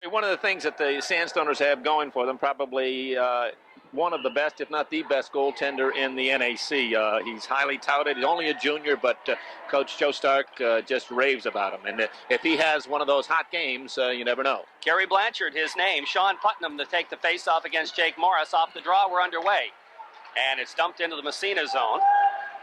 One of the things that the Sandstoners have going for them, probably one of the best, if not the best, goaltender in the NAC. He's highly touted. He's only a junior, but Coach Joe Stark just raves about him. And if he has one of those hot games, you never know. Kerry Blanchard, his name. Sean Putnam to take the face-off against Jake Morris. Off the draw, we're underway. And it's dumped into the Massena zone.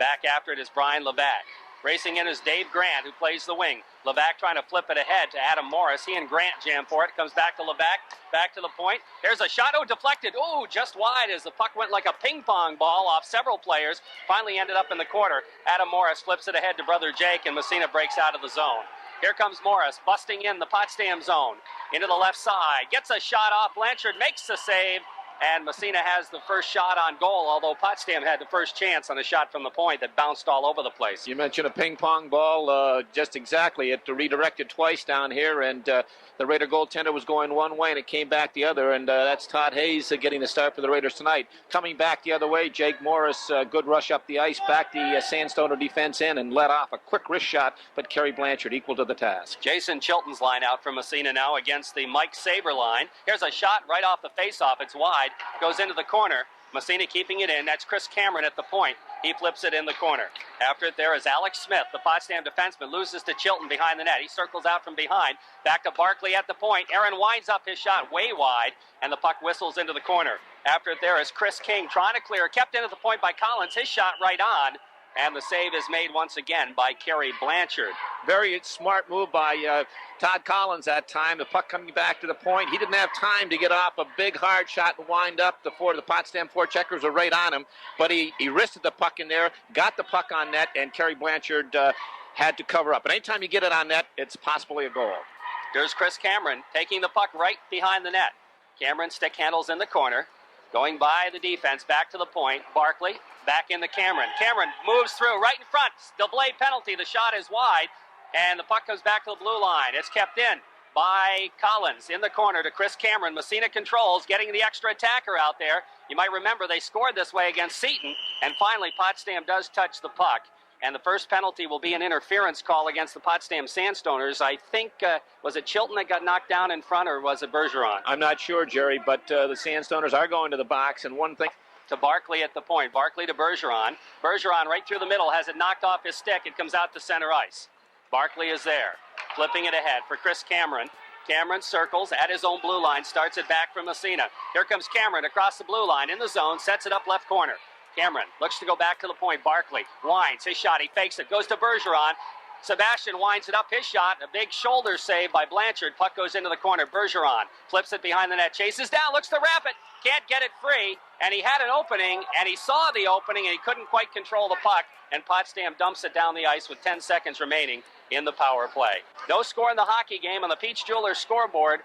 Back after it is Brian Levac. Racing in is Dave Grant, who plays the wing. Levac trying to flip it ahead to Adam Morris. He and Grant jam for it. Comes back to Levac, back to the point. Here's a shot. Oh, deflected. Oh, just wide as the puck went like a ping pong ball off several players. Finally ended up in the corner. Adam Morris flips it ahead to brother Jake, and Massena breaks out of the zone. Here comes Morris, busting in the Potsdam zone. Into the left side. Gets a shot off. Blanchard makes the save. And Massena has the first shot on goal, although Potsdam had the first chance on a shot from the point that bounced all over the place. You mentioned a ping pong ball, just exactly. It redirected twice down here, and the Raider goaltender was going one way, and it came back the other, and that's Todd Hayes getting the start for the Raiders tonight. Coming back the other way, Jake Morris, good rush up the ice, back the Sandstoner defense in, and let off a quick wrist shot, but Kerry Blanchard equal to the task. Jason Chilton's line out for Massena now against the Mike Saber line. Here's a shot right off the faceoff. It's wide. Goes into the corner. Massena keeping it in. That's Chris Cameron at the point. He flips it in the corner. After it there is Alex Smith, the Potsdam defenseman, loses to Chilton behind the net. He circles out from behind. Back to Barkley at the point. Aaron winds up his shot way wide, and the puck whistles into the corner. After it there is Chris King trying to clear. Kept into the point by Collins. His shot right on. And the save is made once again by Kerry Blanchard. Very smart move by Todd Collins that time. The puck coming back to the point. He didn't have time to get off a big hard shot and wind up. The Potsdam forecheckers were right on him. But he wristed the puck in there, got the puck on net, and Kerry Blanchard had to cover up. And anytime you get it on net, it's possibly a goal. Here's Chris Cameron taking the puck right behind the net. Cameron stick handles in the corner. Going by the defense, back to the point. Barkley, back into Cameron. Cameron moves through, right in front. Delay penalty. The shot is wide, and the puck comes back to the blue line. It's kept in by Collins in the corner to Chris Cameron. Massena controls, getting the extra attacker out there. You might remember they scored this way against Seton, and finally Potsdam does touch the puck. And the first penalty will be an interference call against the Potsdam Sandstoners. I think, was it Chilton that got knocked down in front, or was it Bergeron? I'm not sure, Jerry, but the Sandstoners are going to the box, and one thing... To Barkley at the point. Barkley to Bergeron. Bergeron right through the middle, has it knocked off his stick. It comes out to center ice. Barkley is there, flipping it ahead for Chris Cameron. Cameron circles at his own blue line, starts it back from Massena. Here comes Cameron across the blue line in the zone, sets it up left corner. Cameron looks to go back to the point. Barkley winds his shot. He fakes it. Goes to Bergeron. Sebastian winds it up his shot. A big shoulder save by Blanchard. Puck goes into the corner. Bergeron flips it behind the net. Chases down. Looks to wrap it. Can't get it free. And he had an opening. And he saw the opening. And he couldn't quite control the puck. And Potsdam dumps it down the ice with 10 seconds remaining in the power play. No score in the hockey game on the Peach Jewelers scoreboard.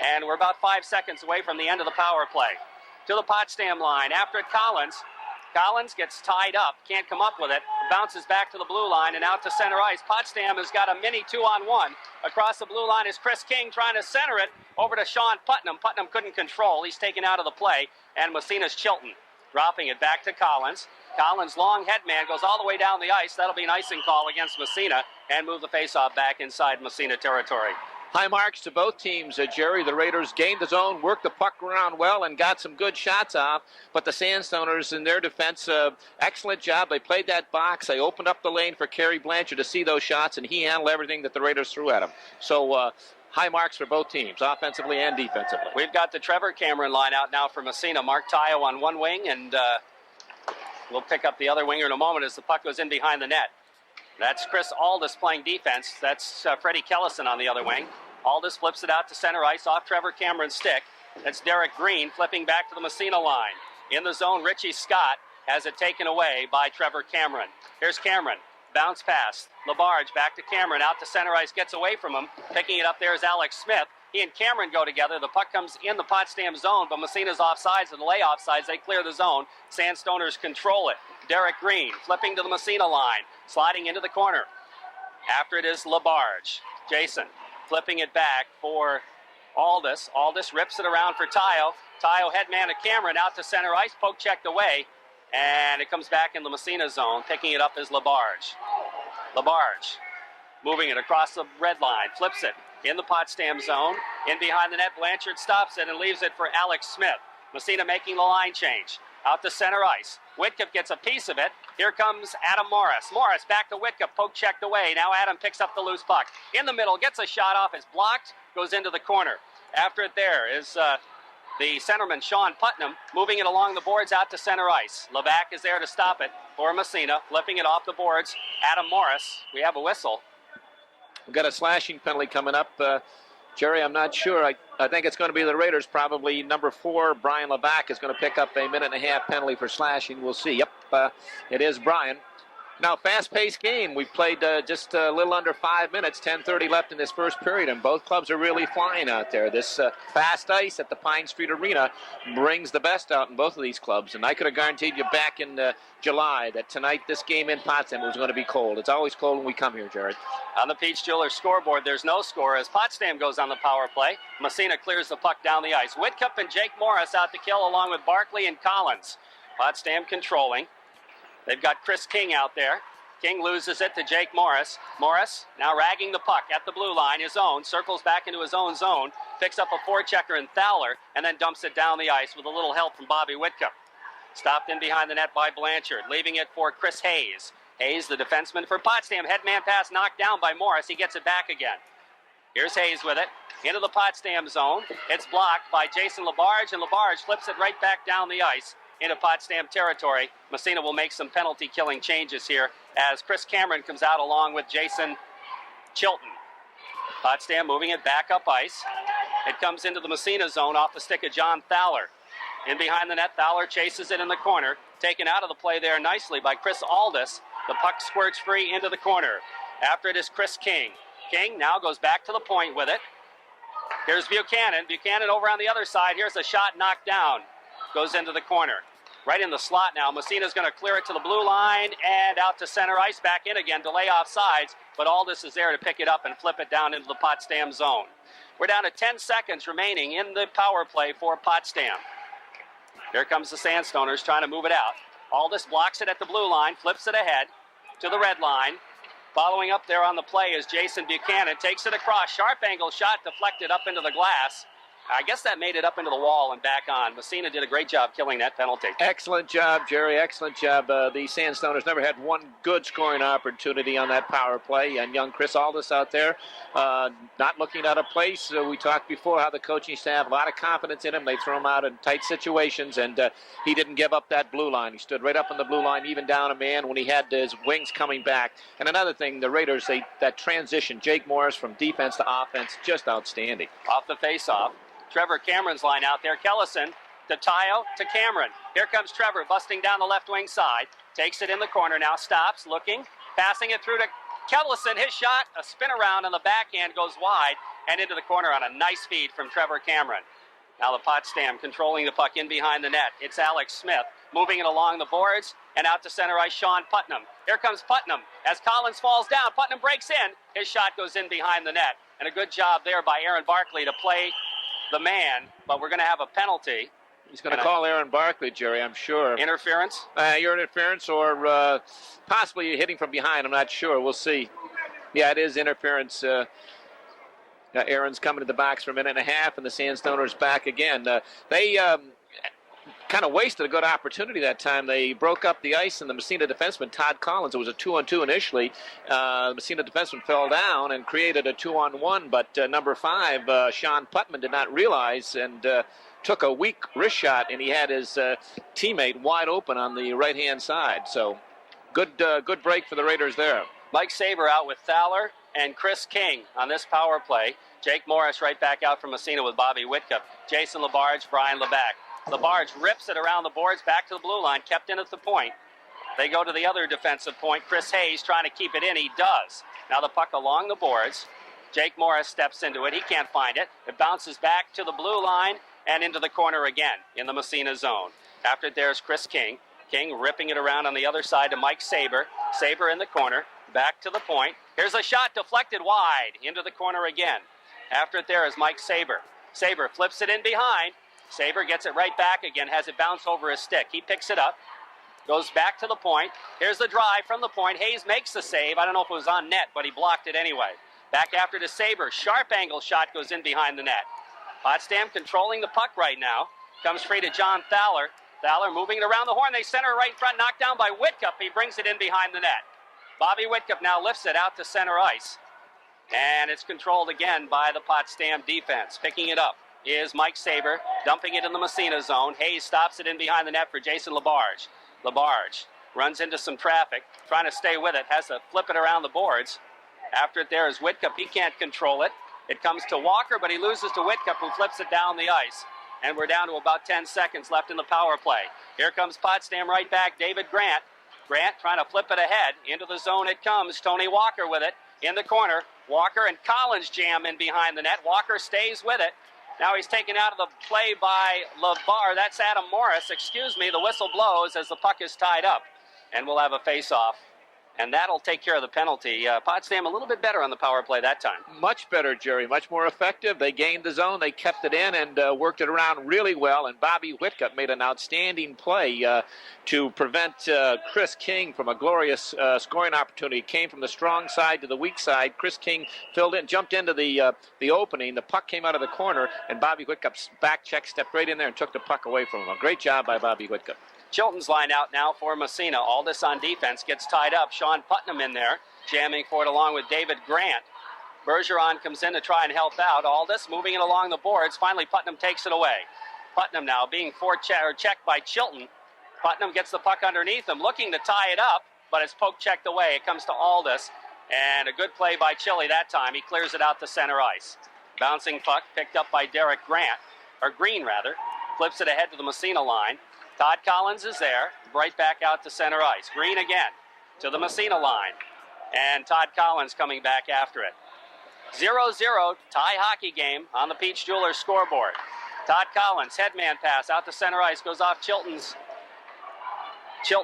And we're about 5 seconds away from the end of the power play. To the Potsdam line. After it, Collins. Collins gets tied up, can't come up with it, bounces back to the blue line and out to center ice. Potsdam has got a mini 2-on-1. Across the blue line is Chris King trying to center it over to Sean Putnam. Putnam couldn't control. He's taken out of the play, and Massena's Chilton dropping it back to Collins. Collins' long head man goes all the way down the ice. That'll be an icing call against Massena and move the faceoff back inside Massena territory. High marks to both teams, Jerry. The Raiders gained the zone, worked the puck around well, and got some good shots off. But the Sandstoners, in their defense, excellent job. They played that box. They opened up the lane for Kerry Blanchard to see those shots, and he handled everything that the Raiders threw at him. So high marks for both teams, offensively and defensively. We've got the Trevor Cameron line out now for Massena. Mark Tayo on one wing, and we'll pick up the other winger in a moment as the puck goes in behind the net. That's Chris Aldis playing defense. That's Freddie Kellison on the other wing. Aldis flips it out to center ice off Trevor Cameron's stick. That's Derek Green flipping back to the Massena line. In the zone, Richie Scott has it taken away by Trevor Cameron. Here's Cameron. Bounce pass. Labarge back to Cameron. Out to center ice. Gets away from him. Picking it up there is Alex Smith. He and Cameron go together. The puck comes in the Potsdam zone, but Massena's offsides and the lay offsides. They clear the zone. Sandstoners control it. Derek Green flipping to the Massena line. Sliding into the corner. After it is Labarge. Jason flipping it back for Aldis. Aldis rips it around for Tayo. Tayo headman to Cameron out to center ice. Poke checked away. And it comes back in the Massena zone. Picking it up is Labarge. Labarge moving it across the red line. Flips it in the Potsdam zone. In behind the net, Blanchard stops it and leaves it for Alex Smith. Massena making the line change. Out to center ice. Whitcup gets a piece of it. Here comes Adam Morris. Morris back to Whitcup. Poke checked away. Now Adam picks up the loose puck. In the middle, gets a shot off. Is blocked. Goes into the corner. After it there is the centerman, Sean Putnam, moving it along the boards out to center ice. Levac is there to stop it for Massena. Flipping it off the boards. Adam Morris. We have a whistle. We've got a slashing penalty coming up. Jerry, I'm not sure. I think it's going to be the Raiders. Probably number 4, Brian Levac, is going to pick up a 1.5-minute penalty for slashing. We'll see. Yep, it is Brian. Now, fast-paced game. We've played just a little under 5 minutes, 10:30 left in this first period, and both clubs are really flying out there. This fast ice at the Pine Street Arena brings the best out in both of these clubs, and I could have guaranteed you back in July that tonight this game in Potsdam was going to be cold. It's always cold when we come here, Jared. On the Peach Jewelers scoreboard, there's no score as Potsdam goes on the power play. Massena clears the puck down the ice. Whitcup and Jake Morris out to kill along with Barkley and Collins. Potsdam controlling. They've got Chris King out there. King loses it to Jake Morris. Morris now ragging the puck at the blue line, his own, circles back into his own zone, picks up a forechecker in Thaler, and then dumps it down the ice with a little help from Bobby Whitcup. Stopped in behind the net by Blanchard, leaving it for Chris Hayes. Hayes, the defenseman for Potsdam. Headman pass knocked down by Morris. He gets it back again. Here's Hayes with it. Into the Potsdam zone. It's blocked by Jason Labarge, and Labarge flips it right back down the ice into Potsdam territory. Massena will make some penalty-killing changes here as Chris Cameron comes out along with Jason Chilton. Potsdam moving it back up ice. It comes into the Massena zone off the stick of John Thaler. In behind the net, Thaler chases it in the corner. Taken out of the play there nicely by Chris Aldis. The puck squirts free into the corner. After it is Chris King. King now goes back to the point with it. Here's Buchanan. Buchanan over on the other side. Here's a shot knocked down. Goes into the corner. Right in the slot now. Massena's going to clear it to the blue line and out to center ice. Back in again. Delay off sides. But Aldis is there to pick it up and flip it down into the Potsdam zone. We're down to 10 seconds remaining in the power play for Potsdam. Here comes the Sandstoners trying to move it out. Aldis blocks it at the blue line. Flips it ahead to the red line. Following up there on the play is Jason Buchanan. Takes it across. Sharp angle shot deflected up into the glass. I guess that made it up into the wall and back on. Massena did a great job killing that penalty. Excellent job, Jerry. Excellent job. The Sandstoners never had one good scoring opportunity on that power play. And young Chris Aldis out there, not looking out of place. We talked before how the coaching staff, a lot of confidence in him. They throw him out in tight situations, and he didn't give up that blue line. He stood right up on the blue line, even down a man when he had his wings coming back. And another thing, the Raiders, that transition, Jake Morris from defense to offense, just outstanding. Off the face-off. Trevor Cameron's line out there. Kellison to Tayo to Cameron. Here comes Trevor busting down the left wing side. Takes it in the corner now. Stops, looking. Passing it through to Kellison. His shot, a spin around on the backhand, goes wide and into the corner on a nice feed from Trevor Cameron. Now the Potsdam controlling the puck in behind the net. It's Alex Smith moving it along the boards and out to center ice, Sean Putnam. Here comes Putnam as Collins falls down. Putnam breaks in. His shot goes in behind the net. And a good job there by Aaron Barkley to play the man, but we're going to have a penalty. He's going to call Aaron Barkley, Jerry, I'm sure. Interference? Your interference or possibly hitting from behind. I'm not sure. We'll see. Yeah, it is interference. Aaron's coming to the box for a minute and a half, and the Sandstoners back again. They kind of wasted a good opportunity that time. They broke up the ice, and the Massena defenseman, Todd Collins, it was a 2-on-2 initially. The Massena defenseman fell down and created a 2-on-1, but number 5, Sean Putman, did not realize and took a weak wrist shot, and he had his teammate wide open on the right-hand side. So good break for the Raiders there. Mike Saber out with Thaler and Chris King on this power play. Jake Morris right back out from Massena with Bobby Whitcup. Jason Labarge, Brian Levac. Labarge rips it around the boards back to the blue line, kept in at the point. They go to the other defensive point. Chris Hayes trying to keep it in. He does. Now the puck along the boards. Jake Morris steps into it. He can't find it. It bounces back to the blue line and into the corner again in the Massena zone. After it, there's Chris King. King ripping it around on the other side to Mike Saber. Saber in the corner. Back to the point. Here's a shot deflected wide into the corner again. After it, there is Mike Saber. Saber flips it in behind. Saber gets it right back again, has it bounce over his stick. He picks it up, goes back to the point. Here's the drive from the point. Hayes makes the save. I don't know if it was on net, but he blocked it anyway. Back after to Saber. Sharp angle shot goes in behind the net. Potsdam controlling the puck right now. Comes free to John Thaler. Thaler moving it around the horn. They center right in front. Knocked down by Whitcup. He brings it in behind the net. Bobby Whitcup now lifts it out to center ice. And it's controlled again by the Potsdam defense. Picking it up is Mike Saber. Dumping it in the Massena zone. Hayes stops it in behind the net for Jason LaBarge. LaBarge runs into some traffic. Trying to stay with it. Has to flip it around the boards. After it there is Whitcup. He can't control it. It comes to Walker, but he loses to Whitcup, who flips it down the ice. And we're down to about 10 seconds left in the power play. Here comes Potsdam right back. David Grant. Grant trying to flip it ahead. Into the zone it comes. Tony Walker with it. In the corner. Walker and Collins jam in behind the net. Walker stays with it. Now he's taken out of the play by LeVar. That's Adam Morris. Excuse me. The whistle blows as the puck is tied up. And we'll have a face-off. And that'll take care of the penalty. Potsdam a little bit better on the power play that time. Much better, Jerry. Much more effective. They gained the zone. They kept it in and worked it around really well. And Bobby Whitcup made an outstanding play to prevent Chris King from a glorious scoring opportunity. Came from the strong side to the weak side. Chris King filled in, jumped into the opening. The puck came out of the corner, and Bobby Whitcup's back check stepped right in there and took the puck away from him. A great job by Bobby Whitcup. Chilton's line out now for Massena. Aldis on defense gets tied up. Sean Putnam in there, jamming for it along with David Grant. Bergeron comes in to try and help out. Aldis moving it along the boards. Finally, Putnam takes it away. Putnam now being checked by Chilton. Putnam gets the puck underneath him, looking to tie it up, but it's poke checked away. It comes to Aldis, and a good play by Chili that time. He clears it out to center ice. Bouncing puck picked up by Derek Green rather. Flips it ahead to the Massena line. Todd Collins is there, right back out to center ice. Green again to the Massena line. And Todd Collins coming back after it. 0-0, tie hockey game on the Peach Jewelers scoreboard. Todd Collins, headman pass out to center ice, goes off Chilton's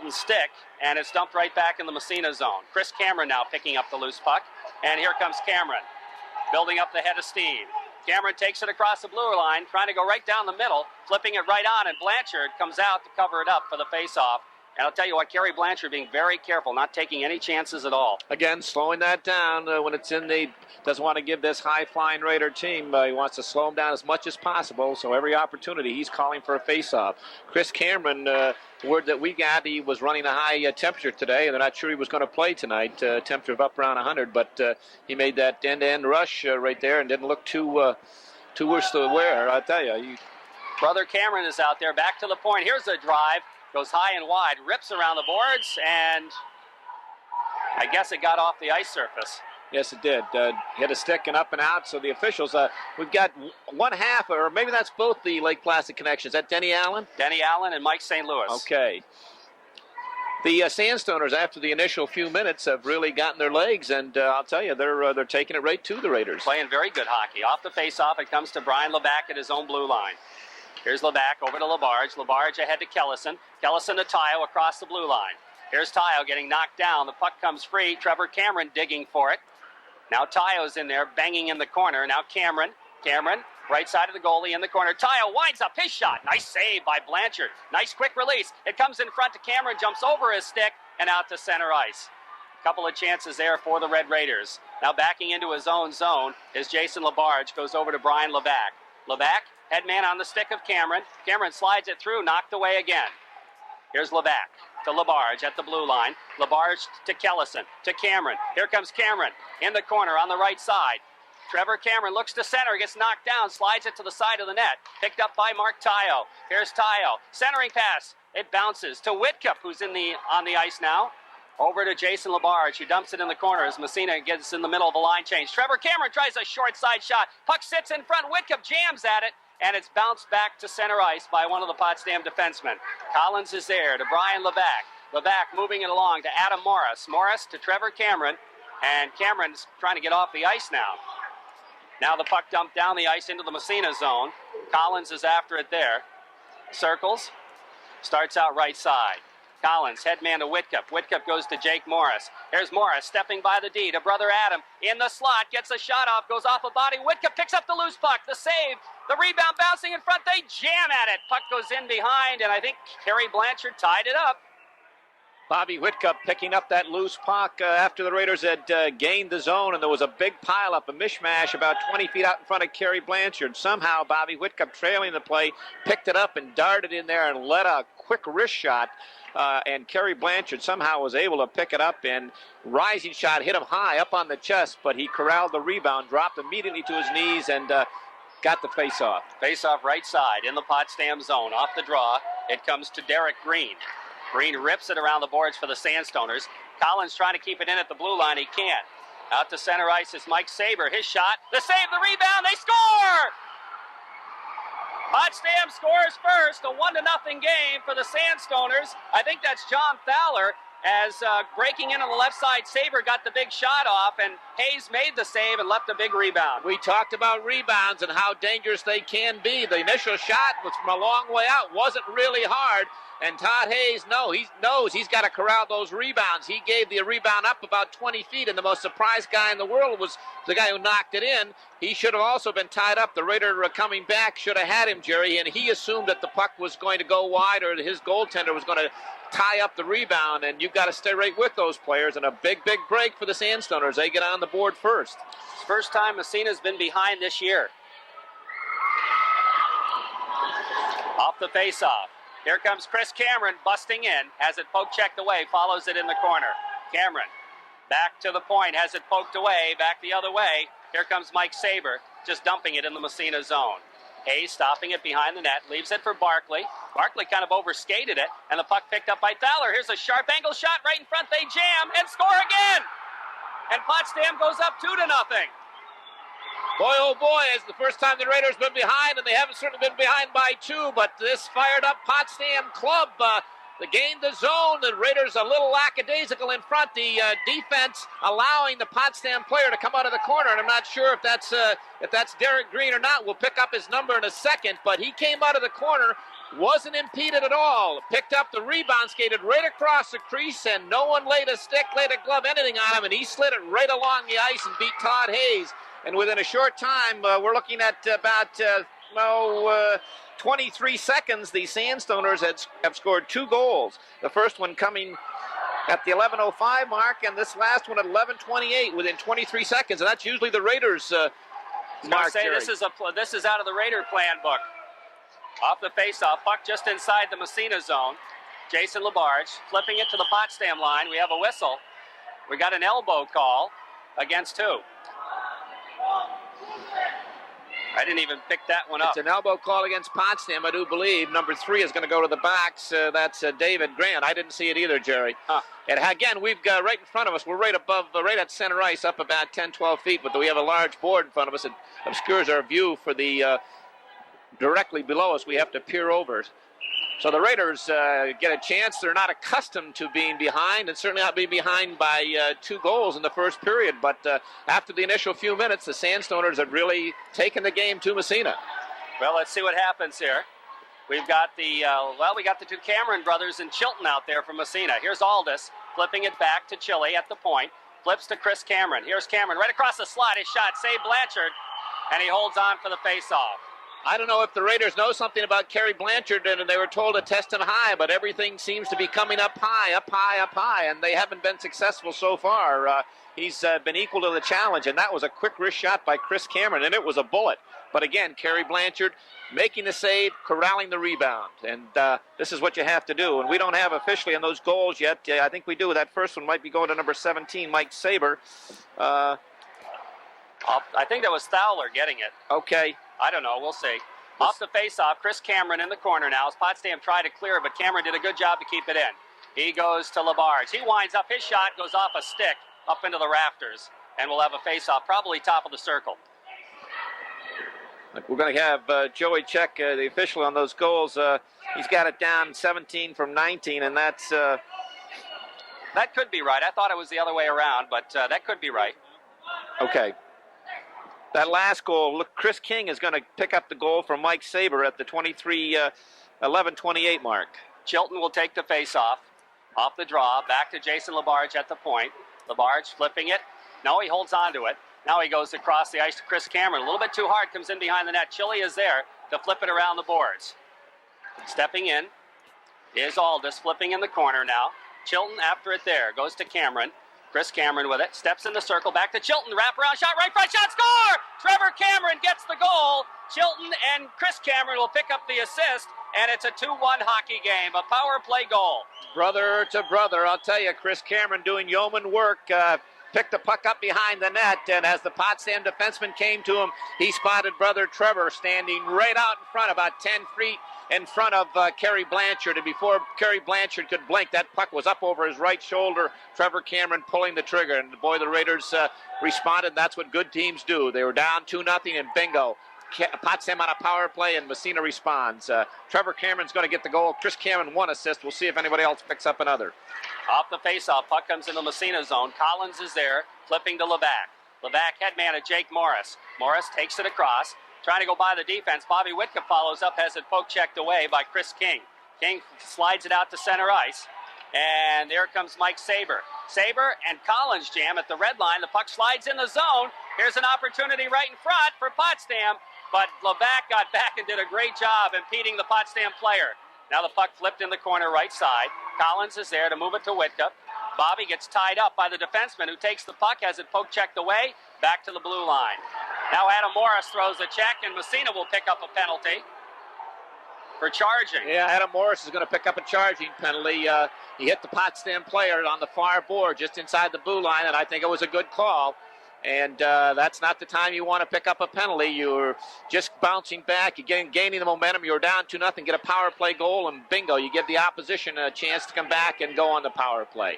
stick, and it's dumped right back in the Massena zone. Chris Cameron now picking up the loose puck. And here comes Cameron, building up the head of steam. Cameron takes it across the blue line, trying to go right down the middle, flipping it right on, and Blanchard comes out to cover it up for the face-off. And I'll tell you what, Kerry Blanchard being very careful, not taking any chances at all. Again, slowing that down when it's in the, doesn't want to give this high-flying Raider team, he wants to slow him down as much as possible, so every opportunity he's calling for a face-off. Chris Cameron, the word that we got, he was running a high temperature today, and they're not sure he was going to play tonight, temperature of up around 100, but he made that end-to-end rush right there and didn't look too worse to wear, I'll tell you. Brother Cameron is out there, back to the point. Here's a drive. Goes high and wide, rips around the boards, and I guess it got off the ice surface. Yes, it did. Hit a stick and up and out. So the officials, we've got one half, or maybe that's both the Lake Placid connections. Is that Denny Allen? Denny Allen and Mike St. Louis. Okay. The Sandstoners, after the initial few minutes, have really gotten their legs, and I'll tell you, they're taking it right to the Raiders. Playing very good hockey. Off the face-off, it comes to Brian Levac at his own blue line. Here's Levac over to LaBarge. LaBarge ahead to Kellison. Kellison to Tayo across the blue line. Here's Tayo getting knocked down. The puck comes free. Trevor Cameron digging for it. Now Tayo's in there, banging in the corner. Now Cameron, right side of the goalie in the corner. Tayo winds up his shot. Nice save by Blanchard. Nice quick release. It comes in front to Cameron, jumps over his stick, and out to center ice. A couple of chances there for the Red Raiders. Now backing into his own zone is Jason LaBarge. Goes over to Brian Levac. Levac, headman on the stick of Cameron. Cameron slides it through, knocked away again. Here's Levac to LaBarge at the blue line. LaBarge to Kellison, to Cameron. Here comes Cameron in the corner on the right side. Trevor Cameron looks to center, gets knocked down, slides it to the side of the net. Picked up by Mark Tayo. Here's Tayo. Centering pass. It bounces to Whitcup, who's on the ice now. Over to Jason LaBarge, who dumps it in the corner as Massena gets in the middle of the line change. Trevor Cameron tries a short side shot. Puck sits in front. Whitcup jams at it, and it's bounced back to center ice by one of the Potsdam defensemen. Collins is there to Brian Levac. Levac moving it along to Adam Morris. Morris to Trevor Cameron, and Cameron's trying to get off the ice now. Now the puck dumped down the ice into the Massena zone. Collins is after it there. Circles. Starts out right side. Collins, headman to Whitcup. Whitcup goes to Jake Morris. Here's Morris stepping by the D to brother Adam. In the slot, gets a shot off, goes off a body. Whitcup picks up the loose puck. The save, the rebound bouncing in front. They jam at it. Puck goes in behind, and I think Kerry Blanchard tied it up. Bobby Whitcup picking up that loose puck after the Raiders had gained the zone, and there was a big pileup, a mishmash about 20 feet out in front of Kerry Blanchard. Somehow Bobby Whitcup, trailing the play, picked it up and darted in there and let a quick wrist shot. And Kerry Blanchard somehow was able to pick it up, and rising shot hit him high up on the chest, but he corralled the rebound, dropped immediately to his knees, and got the face-off. Face-off right side in the Potsdam zone. Off the draw, it comes to Derek Green. Green rips it around the boards for the Sandstoners. Collins trying to keep it in at the blue line. He can't. Out to center ice is Mike Saber. His shot, the save, the rebound, they score! Potsdam scores first, a 1-0 game for the Sandstoners. I think that's John Thaler, as breaking in on the left side, Saber got the big shot off, and Hayes made the save and left a big rebound. We talked about rebounds and how dangerous they can be. The initial shot was from a long way out, wasn't really hard. And Todd Hayes, he knows he's got to corral those rebounds. He gave the rebound up about 20 feet, and the most surprised guy in the world was the guy who knocked it in. He should have also been tied up. The Raider coming back should have had him, Jerry, and he assumed that the puck was going to go wide or his goaltender was going to tie up the rebound, and you've got to stay right with those players. And a big, big break for the Sandstoners. They get on the board first. First time Massena's been behind this year. Off the faceoff. Here comes Chris Cameron busting in, has it poke checked away, follows it in the corner. Cameron back to the point, has it poked away, back the other way. Here comes Mike Saber, just dumping it in the Massena zone. Hayes stopping it behind the net, leaves it for Barkley. Barkley kind of overskated it, and the puck picked up by Thaler. Here's a sharp angle shot right in front, they jam and score again! And Potsdam goes up 2-0. Boy, oh boy, it's the first time the Raiders been behind, and they haven't certainly been behind by 2, but this fired-up Potsdam club, they gained the zone. The Raiders a little lackadaisical in front. The defense allowing the Potsdam player to come out of the corner, and I'm not sure if that's Derek Green or not. We'll pick up his number in a second, but he came out of the corner, wasn't impeded at all, picked up the rebound, skated right across the crease, and no one laid a stick, laid a glove, anything on him, and he slid it right along the ice and beat Todd Hayes. And within a short time, we're looking at about 23 seconds, the Sandstoners have scored 2 goals. The first one coming at the 11:05 mark, and this last one at 11:28 within 23 seconds. And that's usually the Raiders' mark. This is out of the Raider plan book. Off the faceoff, puck just inside the Massena zone. Jason Labarge flipping it to the Potsdam line. We have a whistle. We got an elbow call against who? I didn't even pick that one up. It's an elbow call against Potsdam, I do believe. Number 3 is going to go to the box. That's David Grant. I didn't see it either, Jerry. And again, we've got right in front of us. We're right above, right at center ice, up about 10, 12 feet. But we have a large board in front of us. It obscures our view for the directly below us. We have to peer over. So the Raiders get a chance. They're not accustomed to being behind, and certainly not being behind by 2 goals in the first period. But after the initial few minutes, the Sandstoners have really taken the game to Massena. Well, let's see what happens here. We've got the the 2 Cameron brothers in Chilton out there from Massena. Here's Aldis flipping it back to Chile at the point. Flips to Chris Cameron. Here's Cameron right across the slot. His shot, save Blanchard, and he holds on for the face-off. I don't know if the Raiders know something about Kerry Blanchard, and they were told to test him high, but everything seems to be coming up high, up high, up high, and they haven't been successful so far. He's been equal to the challenge, and that was a quick wrist shot by Chris Cameron, and it was a bullet. But again, Kerry Blanchard making the save, corralling the rebound, and this is what you have to do. And we don't have officially on those goals yet. I think we do. That first one might be going to number 17, Mike Saber. I think that was Thaler getting it. Okay. I don't know. We'll see. Off the face-off, Chris Cameron in the corner now. As Potsdam tried to clear, but Cameron did a good job to keep it in. He goes to Labarge. He winds up. His shot goes off a stick up into the rafters, and we'll have a face-off, probably top of the circle. We're going to have Joey check the official on those goals. He's got it down 17 from 19, and that's... That could be right. I thought it was the other way around, but that could be right. Okay. That last goal, look, Chris King is going to pick up the goal from Mike Saber at the 11:28 mark. Chilton will take the face-off. Off the draw, back to Jason Labarge at the point. Labarge flipping it. No, he holds on to it. Now he goes across the ice to Chris Cameron. A little bit too hard, comes in behind the net. Chile is there to flip it around the boards. Stepping in is Aldis, flipping in the corner now Chilton after it there. Goes to Cameron. Chris Cameron with it. Steps in the circle. Back to Chilton. Wraparound shot. Right front shot. Score! Trevor Cameron gets the goal. Chilton and Chris Cameron will pick up the assist. And it's a 2-1 hockey game. A power play goal. Brother to brother. I'll tell you, Chris Cameron doing yeoman work. Picked the puck up behind the net, and as the Potsdam defenseman came to him, he spotted brother Trevor standing right out in front, about 10 feet in front of Kerry Blanchard, and before Kerry Blanchard could blink, that puck was up over his right shoulder. Trevor Cameron pulling the trigger, and boy, the Raiders responded. That's what good teams do. They were down 2-0, and bingo. Potsdam on a power play, and Massena responds. Trevor Cameron's going to get the goal. Chris Cameron, 1 assist. We'll see if anybody else picks up another. Off the faceoff, puck comes in the Massena zone. Collins is there, flipping to Levac. Levac headman at Jake Morris. Morris takes it across, trying to go by the defense. Bobby Whitcup follows up, has it poke checked away by Chris King. King slides it out to center ice, and there comes Mike Saber. Saber and Collins jam at the red line. The puck slides in the zone. Here's an opportunity right in front for Potsdam, but Levac got back and did a great job impeding the Potsdam player. Now the puck flipped in the corner right side. Collins is there to move it to Whitcup. Bobby gets tied up by the defenseman who takes the puck, has it poke checked away, back to the blue line. Now Adam Morris throws a check, and Massena will pick up a penalty for charging. Yeah, Adam Morris is going to pick up a charging penalty. He hit the Potsdam player on the far board just inside the blue line, and I think it was a good call. And that's not the time you want to pick up a penalty. You're just bouncing back. You're gaining the momentum. You're down 2-0, get a power play goal, and bingo, you give the opposition a chance to come back and go on the power play.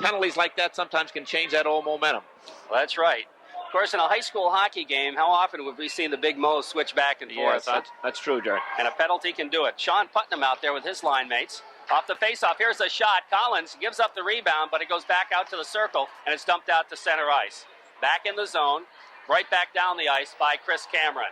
Penalties like that sometimes can change that old momentum. Well, that's right. Of course, in a high school hockey game, how often would we see the big Mo switch back and forth? Yes, that's true, Jerry. And a penalty can do it. Sean Putnam out there with his line mates. Off the faceoff, here's a shot. Collins gives up the rebound, but it goes back out to the circle, and it's dumped out to center ice. Back in the zone, right back down the ice by Chris Cameron.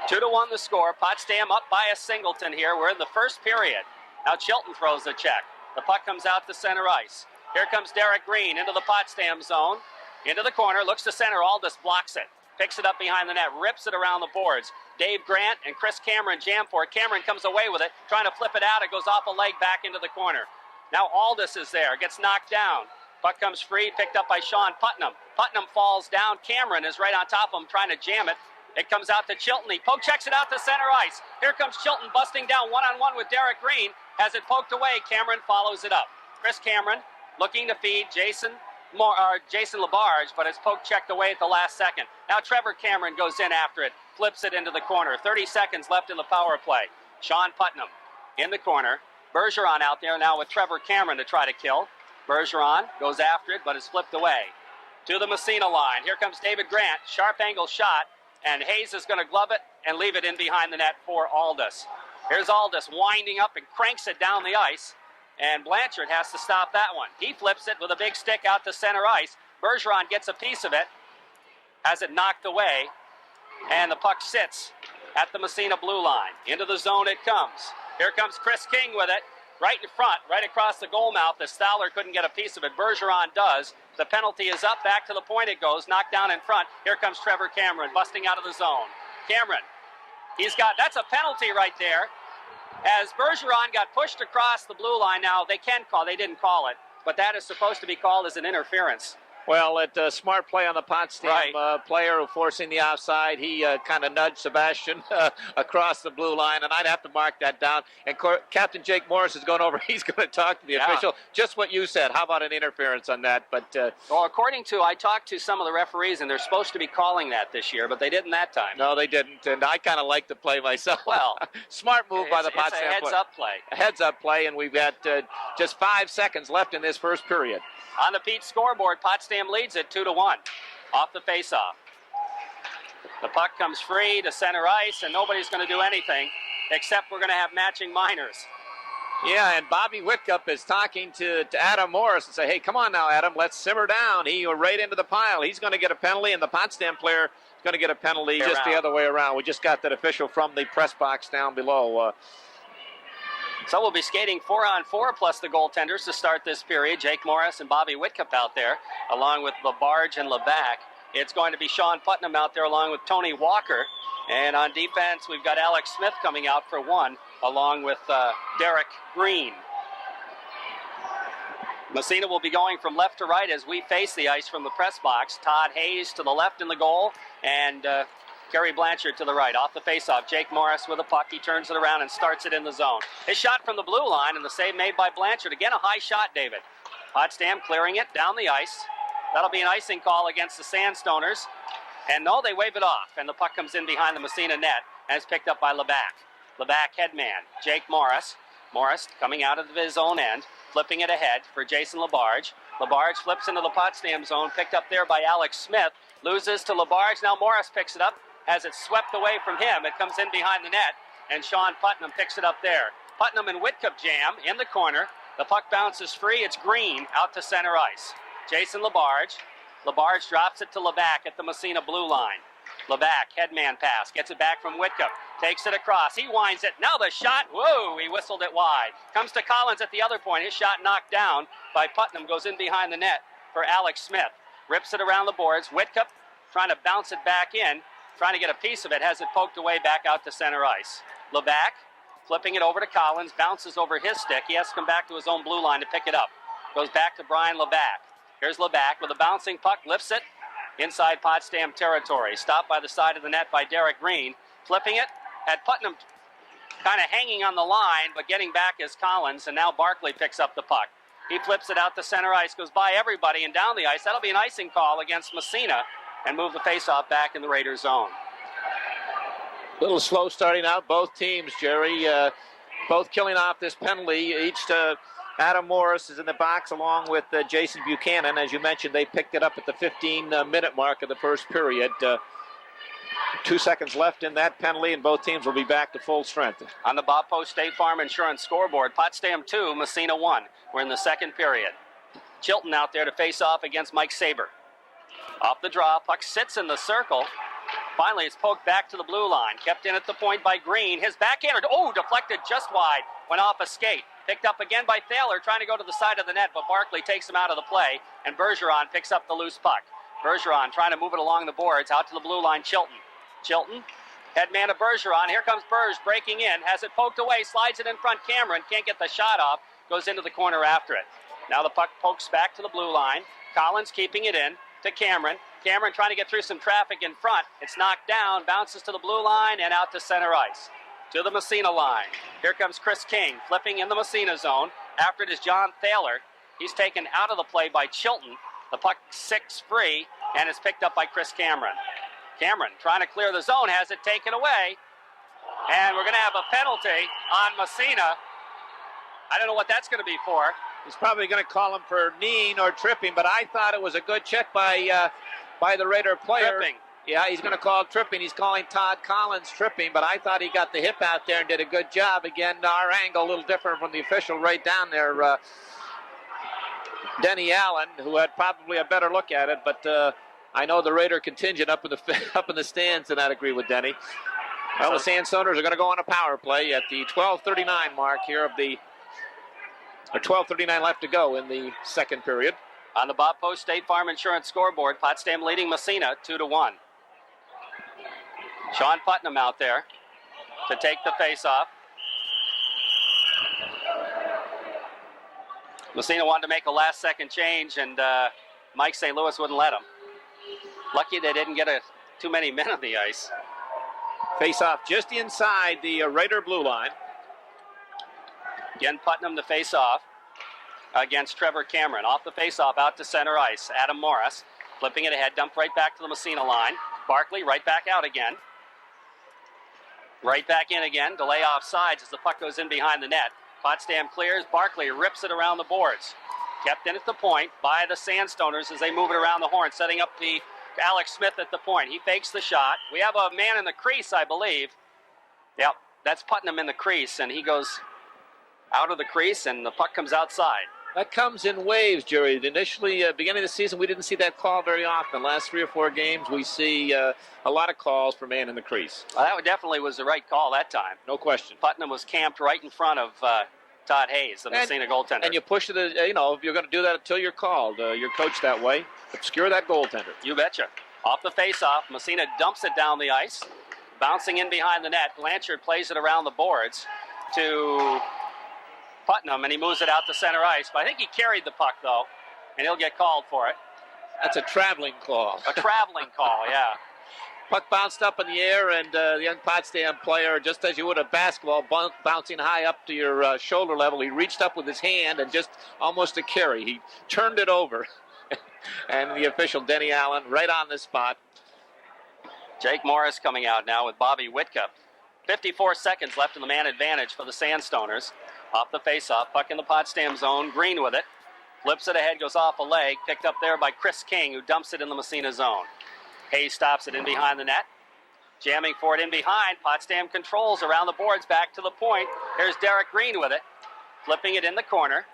2-1 the score. Potsdam up by a singleton here. We're in the first period. Now Chilton throws the check. The puck comes out to center ice. Here comes Derek Green into the Potsdam zone. Into the corner, looks to center. Aldis blocks it. Picks it up behind the net, rips it around the boards. Dave Grant and Chris Cameron jam for it. Cameron comes away with it, trying to flip it out. It goes off a leg back into the corner. Now Aldis is there, gets knocked down. Puck comes free, picked up by Sean Putnam. Putnam falls down. Cameron is right on top of him, trying to jam it. It comes out to Chilton. He poke checks it out to center ice. Here comes Chilton busting down one-on-one with Derek Green. Has it poked away. Cameron follows it up. Chris Cameron looking to feed Jason Labarge, but it's poke checked away at the last second. Now Trevor Cameron goes in after it, flips it into the corner. 30 seconds left in the power play. Sean Putnam in the corner. Bergeron out there now with Trevor Cameron to try to kill. Bergeron goes after it, but is flipped away. To the Massena line. Here comes David Grant. Sharp angle shot, and Hayes is going to glove it and leave it in behind the net for Aldis. Here's Aldis winding up and cranks it down the ice, and Blanchard has to stop that one. He flips it with a big stick out to center ice. Bergeron gets a piece of it, has it knocked away, and the puck sits at the Massena blue line. Into the zone it comes. Here comes Chris King with it. Right in front, right across the goal mouth. The Stowler couldn't get a piece of it. Bergeron does. The penalty is up. Back to the point it goes. Knocked down in front. Here comes Trevor Cameron busting out of the zone. Cameron, that's a penalty right there. As Bergeron got pushed across the blue line, now they didn't call it, but that is supposed to be called as an interference. Well, smart play on the Potsdam player forcing the offside. He kind of nudged Sebastian across the blue line, and I'd have to mark that down. And Captain Jake Morris is going over. He's going to talk to the official. Just what you said. How about an interference on that? But well, I talked to some of the referees, and they're supposed to be calling that this year, but they didn't that time. No, they didn't, and I kind of like the play myself. Well, smart move by the Potsdam player. It's a heads-up play. A heads-up play, and we've got just 5 seconds left in this first period. On the Pete scoreboard, Potsdam leads it 2-1 off the faceoff. The puck comes free to center ice, and nobody's going to do anything except we're going to have matching minors. Yeah, and Bobby Whitcup is talking to Adam Morris and say, hey, come on now, Adam, let's simmer down. He went right into the pile. He's going to get a penalty, and the Potsdam player is going to get a penalty just the other way around. We just got that official from the press box down below. So we'll be skating 4-on-4 plus the goaltenders to start this period. Jake Morris and Bobby Whitcup out there, along with Labarge and Levac. It's going to be Sean Putnam out there along with Tony Walker. And on defense, we've got Alex Smith coming out for one, along with Derek Green. Massena will be going from left to right as we face the ice from the press box. Todd Hayes to the left in the goal, and Kerry Blanchard to the right. Off the faceoff, Jake Morris with a puck. He turns it around and starts it in the zone. His shot from the blue line, and the save made by Blanchard. Again, a high shot, David. Potsdam clearing it down the ice. That'll be an icing call against the Sandstoners. And no, they wave it off, and the puck comes in behind the Massena net, and it's picked up by Levac. Levac headman, Jake Morris. Morris coming out of his own end, flipping it ahead for Jason Labarge. Labarge flips into the Potsdam zone, picked up there by Alex Smith. Loses to Labarge. Now Morris picks it up, has it swept away from him. It comes in behind the net, and Sean Putnam picks it up there. Putnam and Whitcup jam in the corner. The puck bounces free. It's Green out to center ice. Jason Labarge. Labarge drops it to Levac at the Massena blue line. Levac, headman pass, gets it back from Whitcup, takes it across, he winds it, now the shot, whoa, he whistled it wide. Comes to Collins at the other point, his shot knocked down by Putnam, goes in behind the net for Alex Smith. Rips it around the boards, Whitcup trying to bounce it back in, trying to get a piece of it, has it poked away back out to center ice. Levac, flipping it over to Collins, bounces over his stick, he has to come back to his own blue line to pick it up. Goes back to Brian Levac. Here's Levac with a bouncing puck, lifts it, inside Potsdam territory. Stopped by the side of the net by Derek Green. Flipping it, had Putnam kind of hanging on the line, but getting back is Collins, and now Barkley picks up the puck. He flips it out to center ice, goes by everybody and down the ice. That'll be an icing call against Massena and move the faceoff back in the Raiders' zone. A little slow starting out, both teams, Jerry. Both killing off this penalty. Each to Adam Morris is in the box along with Jason Buchanan. As you mentioned, they picked it up at the 15-minute mark of the first period. 2 seconds left in that penalty, and both teams will be back to full strength. On the Bob Post State Farm Insurance scoreboard, Potsdam 2, Massena 1. We're in the second period. Chilton out there to face off against Mike Saber. Off the draw, puck sits in the circle. Finally, it's poked back to the blue line. Kept in at the point by Green. His backhander, deflected just wide. Went off a skate. Picked up again by Thaler, trying to go to the side of the net, but Barkley takes him out of the play, and Bergeron picks up the loose puck. Bergeron trying to move it along the boards, out to the blue line, Chilton. Chilton, headman of Bergeron. Here comes Berge breaking in, has it poked away, slides it in front. Cameron can't get the shot off, goes into the corner after it. Now the puck pokes back to the blue line. Collins keeping it in to Cameron. Cameron trying to get through some traffic in front. It's knocked down, bounces to the blue line and out to center ice. To the Massena line. Here comes Chris King, flipping in the Massena zone. After it is John Thaler. He's taken out of the play by Chilton. The puck six free, and is picked up by Chris Cameron. Cameron trying to clear the zone, has it taken away. And we're going to have a penalty on Massena. I don't know what that's going to be for. He's probably going to call him for kneeing or tripping, but I thought it was a good check by the Raider player. Tripping. Yeah, he's going to call tripping. He's calling Todd Collins tripping, but I thought he got the hip out there and did a good job. Again, our angle a little different from the official right down there. Denny Allen, who had probably a better look at it, but I know the Raider contingent up in the stands, and I'd agree with Denny. Well, the Sandstoners are going to go on a power play at the 12:39 mark here of the 12:39 left to go in the second period. On the Bob Post State Farm Insurance scoreboard, Potsdam leading Massena 2-1. Sean Putnam out there to take the face-off. Massena wanted to make a last-second change, and Mike St. Louis wouldn't let him. Lucky they didn't get too many men on the ice. Face-off just inside the Raider blue line. Again, Putnam to face-off against Trevor Cameron. Off the face-off, out to center ice. Adam Morris flipping it ahead, dumped right back to the Massena line. Barkley right back out again. Right back in again. Delay off sides as the puck goes in behind the net. Potsdam clears. Barkley rips it around the boards. Kept in at the point by the Sandstoners as they move it around the horn, setting up the Alex Smith at the point. He fakes the shot. We have a man in the crease, I believe. Yep, that's Putnam in the crease, and he goes out of the crease, and the puck comes outside. That comes in waves, Jerry. Initially, beginning of the season, we didn't see that call very often. The last 3 or 4 games, we see a lot of calls for man in the crease. Well, that definitely was the right call that time. No question. Putnam was camped right in front of Todd Hayes, the Massena goaltender. And you push it, if you're going to do that until you're called. You're coached that way. Obscure that goaltender. You betcha. Off the face-off, Massena dumps it down the ice. Bouncing in behind the net. Blanchard plays it around the boards. to Putnam, and he moves it out to center ice. But I think he carried the puck, though, and he'll get called for it. That's a traveling call. A traveling call, yeah. Puck bounced up in the air, and the young Potsdam player, just as you would a basketball, bouncing high up to your shoulder level, he reached up with his hand and just almost a carry. He turned it over, and the official, Denny Allen, right on the spot. Jake Morris coming out now with Bobby Whitcup. 54 seconds left in the man advantage for the Sandstoners. Off the faceoff, puck in the Potsdam zone. Green with it. Flips it ahead, goes off a leg. Picked up there by Chris King, who dumps it in the Massena zone. Hayes stops it in behind the net. Jamming for it in behind. Potsdam controls around the boards back to the point. Here's Derek Green with it. Flipping it in the corner.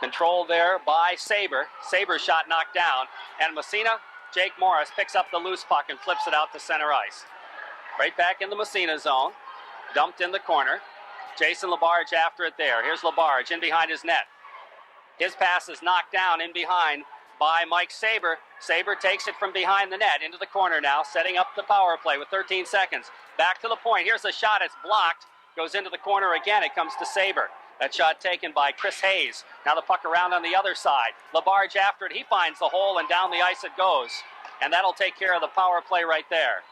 Control there by Saber. Saber's shot knocked down. And Massena, Jake Morris picks up the loose puck and flips it out to center ice. Right back in the Massena zone. Dumped in the corner. Jason LaBarge after it there. Here's LaBarge in behind his net. His pass is knocked down in behind by Mike Saber. Saber takes it from behind the net into the corner now, setting up the power play with 13 seconds. Back to the point. Here's a shot. It's blocked. Goes into the corner again. It comes to Saber. That shot taken by Chris Hayes. Now the puck around on the other side. LaBarge after it. He finds the hole, and down the ice it goes. And that'll take care of the power play right there.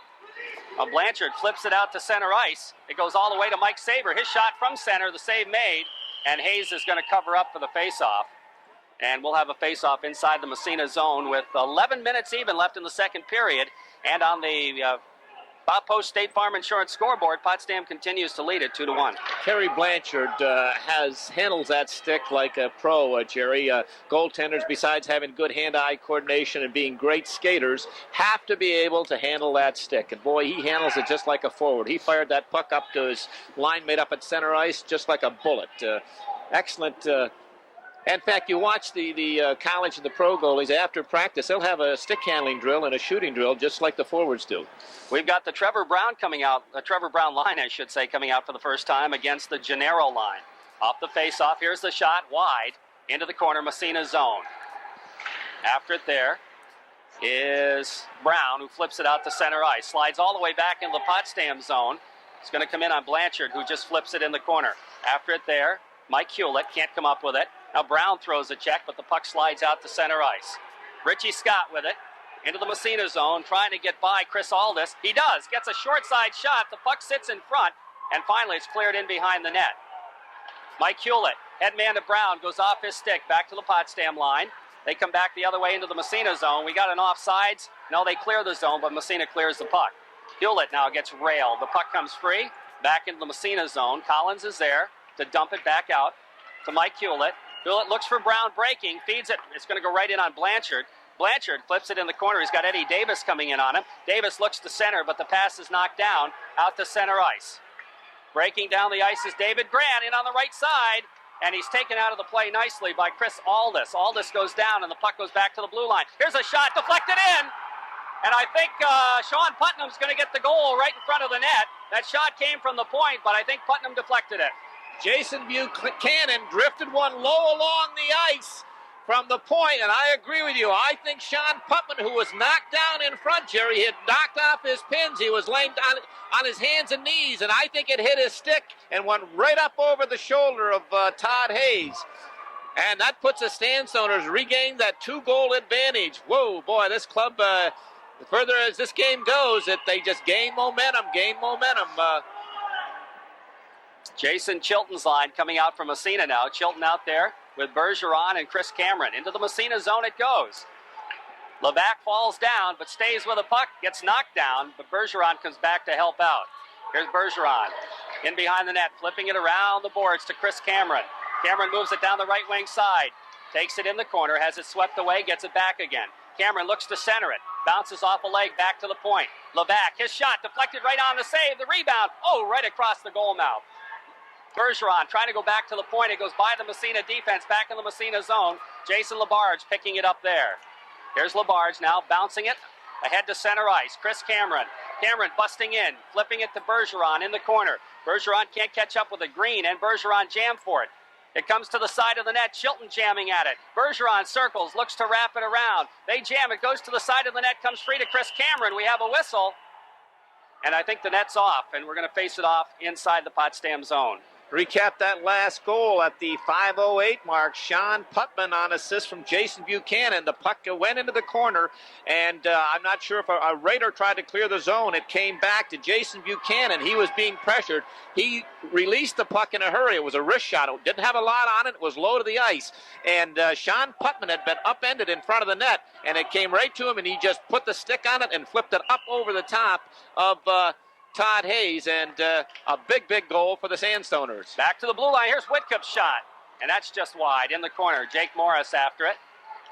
Blanchard flips it out to center ice. It goes all the way to Mike Saber. His shot from center, the save made. And Hayes is going to cover up for the faceoff. And we'll have a faceoff inside the Massena zone with 11 minutes even left in the second period. And on the Bob Post State Farm Insurance scoreboard, Potsdam continues to lead it 2-1. Kerry Blanchard handles that stick like a pro, Jerry. Goaltenders, besides having good hand-eye coordination and being great skaters, have to be able to handle that stick. And boy, he handles it just like a forward. He fired that puck up to his line made up at center ice just like a bullet. Excellent. In fact, you watch the college and the pro goalies after practice, they'll have a stick handling drill and a shooting drill just like the forwards do. We've got the Trevor Brown coming out, the Trevor Brown line, I should say, coming out for the first time against the Gennaro line. Off the faceoff, here's the shot, wide, into the corner, Massena zone. After it there is Brown, who flips it out to center ice. Slides all the way back into the Potsdam zone. It's going to come in on Blanchard, who just flips it in the corner. After it there, Mike Hewlett can't come up with it. Now Brown throws a check, but the puck slides out to center ice. Richie Scott with it. Into the Massena zone, trying to get by Chris Aldis. He does. Gets a short side shot. The puck sits in front, and finally it's cleared in behind the net. Mike Hewlett, head man to Brown, goes off his stick back to the Potsdam line. They come back the other way into the Massena zone. We got an offsides. No, they clear the zone, but Massena clears the puck. Hewlett now gets railed. The puck comes free. Back into the Massena zone. Collins is there to dump it back out to Mike Hewlett. Hewlett looks for Brown breaking, feeds it. It's going to go right in on Blanchard. Blanchard flips it in the corner. He's got Eddie Davis coming in on him. Davis looks to center, but the pass is knocked down out to center ice. Breaking down the ice is David Grant in on the right side, and he's taken out of the play nicely by Chris Aldis. Aldis goes down, and the puck goes back to the blue line. Here's a shot deflected in, and I think Sean Putnam's going to get the goal right in front of the net. That shot came from the point, but I think Putnam deflected it. Jason Buchanan drifted one low along the ice from the point, and I agree with you. I think Sean Putnam, who was knocked down in front, Jerry, had knocked off his pins. He was laying on his hands and knees, and I think it hit his stick and went right up over the shoulder of Todd Hayes. And that puts the Sandstoners regain that 2-goal advantage. Whoa, boy, this club, the further as this game goes, they just gain momentum. Jason Chilton's line coming out from Massena now. Chilton out there with Bergeron and Chris Cameron. Into the Massena zone it goes. Levac falls down, but stays with the puck, gets knocked down, but Bergeron comes back to help out. Here's Bergeron in behind the net, flipping it around the boards to Chris Cameron. Cameron moves it down the right wing side, takes it in the corner, has it swept away, gets it back again. Cameron looks to center it, bounces off a leg back to the point. Levac, his shot deflected right on the save, the rebound, right across the goal mouth. Bergeron trying to go back to the point. It goes by the Massena defense, back in the Massena zone. Jason LaBarge picking it up there. Here's LaBarge now bouncing it ahead to center ice. Chris Cameron. Cameron busting in, flipping it to Bergeron in the corner. Bergeron can't catch up with the green, and Bergeron jammed for it. It comes to the side of the net. Chilton jamming at it. Bergeron circles, looks to wrap it around. They jam. It goes to the side of the net, comes free to Chris Cameron. We have a whistle. And I think the net's off, and we're going to face it off inside the Potsdam zone. Recap that last goal at the 5:08 mark. Sean Putman on assist from Jason Buchanan. The puck went into the corner, and I'm not sure if a Raider tried to clear the zone. It came back to Jason Buchanan. He was being pressured. He released the puck in a hurry. It was a wrist shot. It didn't have a lot on it. It was low to the ice. And Sean Putman had been upended in front of the net, and it came right to him, and he just put the stick on it and flipped it up over the top of Todd Hayes, and a big goal for the Sandstoners. Back to the blue line. Here's Whitkup's shot, and that's just wide in the corner. Jake Morris after it.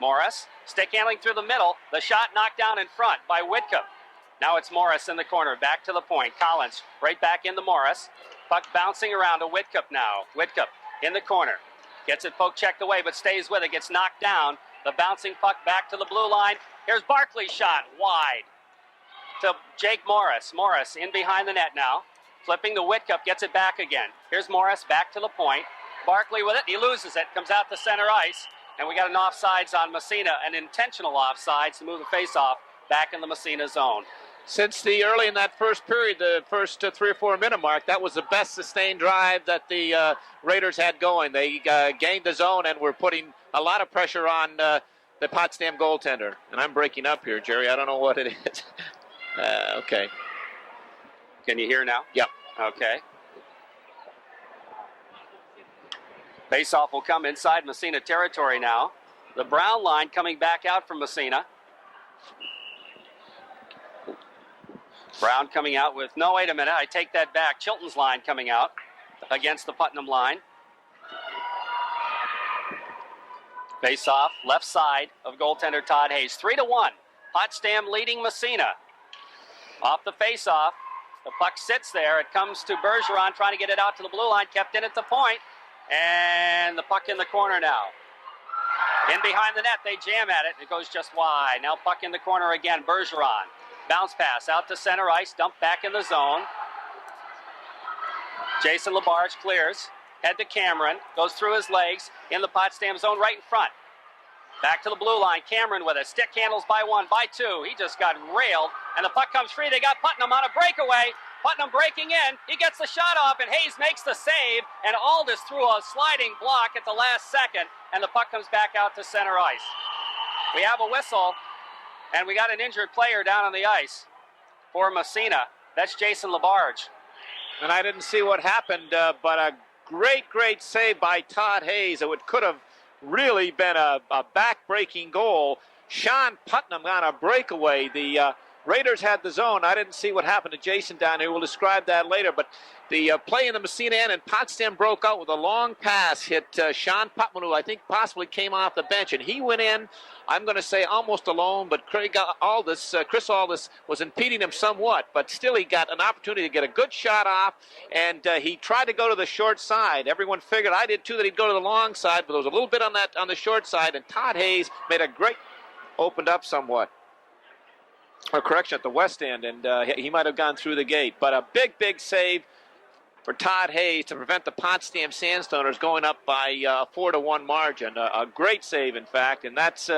Morris, stick handling through the middle. The shot knocked down in front by Whitcup. Now it's Morris in the corner. Back to the point. Collins right back into Morris. Puck bouncing around to Whitcup now. Whitcup in the corner. Gets it poke checked away, but stays with it. Gets knocked down. The bouncing puck back to the blue line. Here's Barkley's shot, wide to Jake Morris. Morris in behind the net now. Flipping to Whitcup, gets it back again. Here's Morris back to the point. Barkley with it, he loses it, comes out to center ice. And we got an offsides on Massena, an intentional offsides to move the face-off back in the Massena zone. Since the early in that first period, the first 3 or 4 minute mark, that was the best sustained drive that the Raiders had going. They gained the zone and were putting a lot of pressure on the Potsdam goaltender. And I'm breaking up here, Jerry. I don't know what it is. Okay. Can you hear now? Yep. Okay. Face-off will come inside Massena territory now. The brown line coming back out from Massena. Brown coming out with, no, wait a minute, I take that back. Chilton's line coming out against the Putnam line. Face-off, left side of goaltender Todd Hayes. 3-1. Potsdam leading Massena. Off the face-off, the puck sits there. It comes to Bergeron trying to get it out to the blue line, kept in at the point, and the puck in the corner now. In behind the net, they jam at it. It goes just wide. Now puck in the corner again, Bergeron. Bounce pass out to center ice, dumped back in the zone. Jason Labarge clears, head to Cameron, goes through his legs in the Potsdam zone right in front. Back to the blue line, Cameron with it. Stick handles by one, by two. He just got railed, and the puck comes free. They got Putnam on a breakaway. Putnam breaking in. He gets the shot off, and Hayes makes the save, and Aldis threw a sliding block at the last second, and the puck comes back out to center ice. We have a whistle, and we got an injured player down on the ice for Massena. That's Jason Labarge. And I didn't see what happened, but a great save by Todd Hayes. It could have really been a back-breaking goal. Sean Putnam on a breakaway. The Raiders had the zone. I didn't see what happened to Jason down here. We'll describe that later. But the play in the Massena end, and Potsdam broke out with a long pass, hit Sean Putnam, who I think possibly came off the bench. And he went in, I'm going to say almost alone, but Chris Aldis was impeding him somewhat. But still, he got an opportunity to get a good shot off, and he tried to go to the short side. Everyone figured, I did too, that he'd go to the long side, but there was a little bit on the short side, and Todd Hayes made a great, opened up somewhat. Or correction, at the west end, and he might have gone through the gate. But a big save for Todd Hayes to prevent the Potsdam Sandstoners going up by a 4-1 margin. A great save, in fact, and that's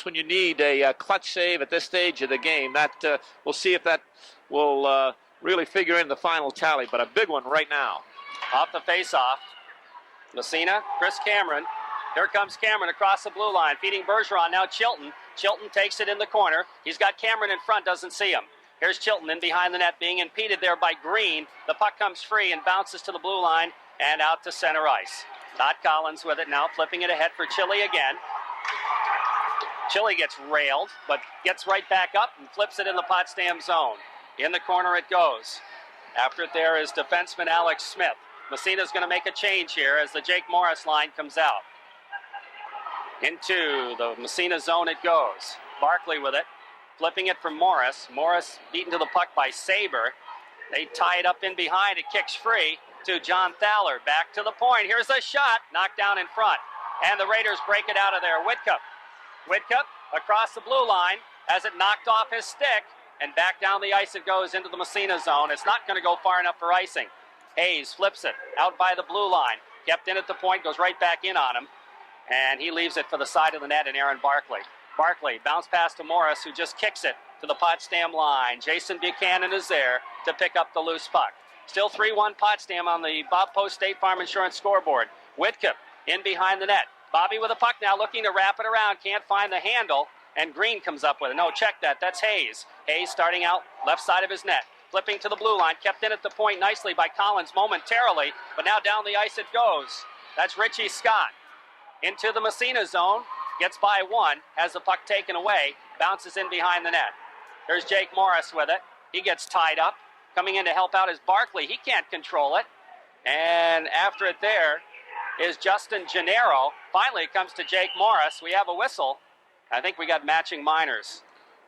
when you need a clutch save at this stage of the game. That we'll see if that will really figure in the final tally, but a big one right now. Off the face-off, Massena, Chris Cameron. Here comes Cameron across the blue line, feeding Bergeron. Now Chilton. Chilton takes it in the corner. He's got Cameron in front, doesn't see him. Here's Chilton in behind the net, being impeded there by Green. The puck comes free and bounces to the blue line and out to center ice. Todd Collins with it now, flipping it ahead for Chile again. Chile gets railed, but gets right back up and flips it in the Potsdam zone. In the corner it goes. After it there is defenseman Alex Smith. Massena's going to make a change here as the Jake Morris line comes out. Into the Massena zone it goes. Barkley with it, flipping it from Morris. Morris beaten to the puck by Saber. They tie it up in behind. It kicks free to John Thaler. Back to the point. Here's a shot. Knocked down in front. And the Raiders break it out of there. Whitcup across the blue line has it knocked off his stick. And back down the ice it goes into the Massena zone. It's not going to go far enough for icing. Hayes flips it out by the blue line. Kept in at the point. Goes right back in on him. And he leaves it for the side of the net and Aaron Barkley. Barkley, bounce pass to Morris, who just kicks it to the Potsdam line. Jason Buchanan is there to pick up the loose puck. Still 3-1 Potsdam on the Bob Post State Farm Insurance scoreboard. Whitcup in behind the net. Bobby with a puck now, looking to wrap it around. Can't find the handle, and Green comes up with it. No, check that. That's Hayes. Hayes starting out left side of his net. Flipping to the blue line. Kept in at the point nicely by Collins momentarily, but now down the ice it goes. That's Richie Scott. Into the Massena zone. Gets by one. Has the puck taken away. Bounces in behind the net. There's Jake Morris with it. He gets tied up. Coming in to help out is Barkley. He can't control it. And after it there is Justin Gennaro. Finally it comes to Jake Morris. We have a whistle. I think we got matching minors.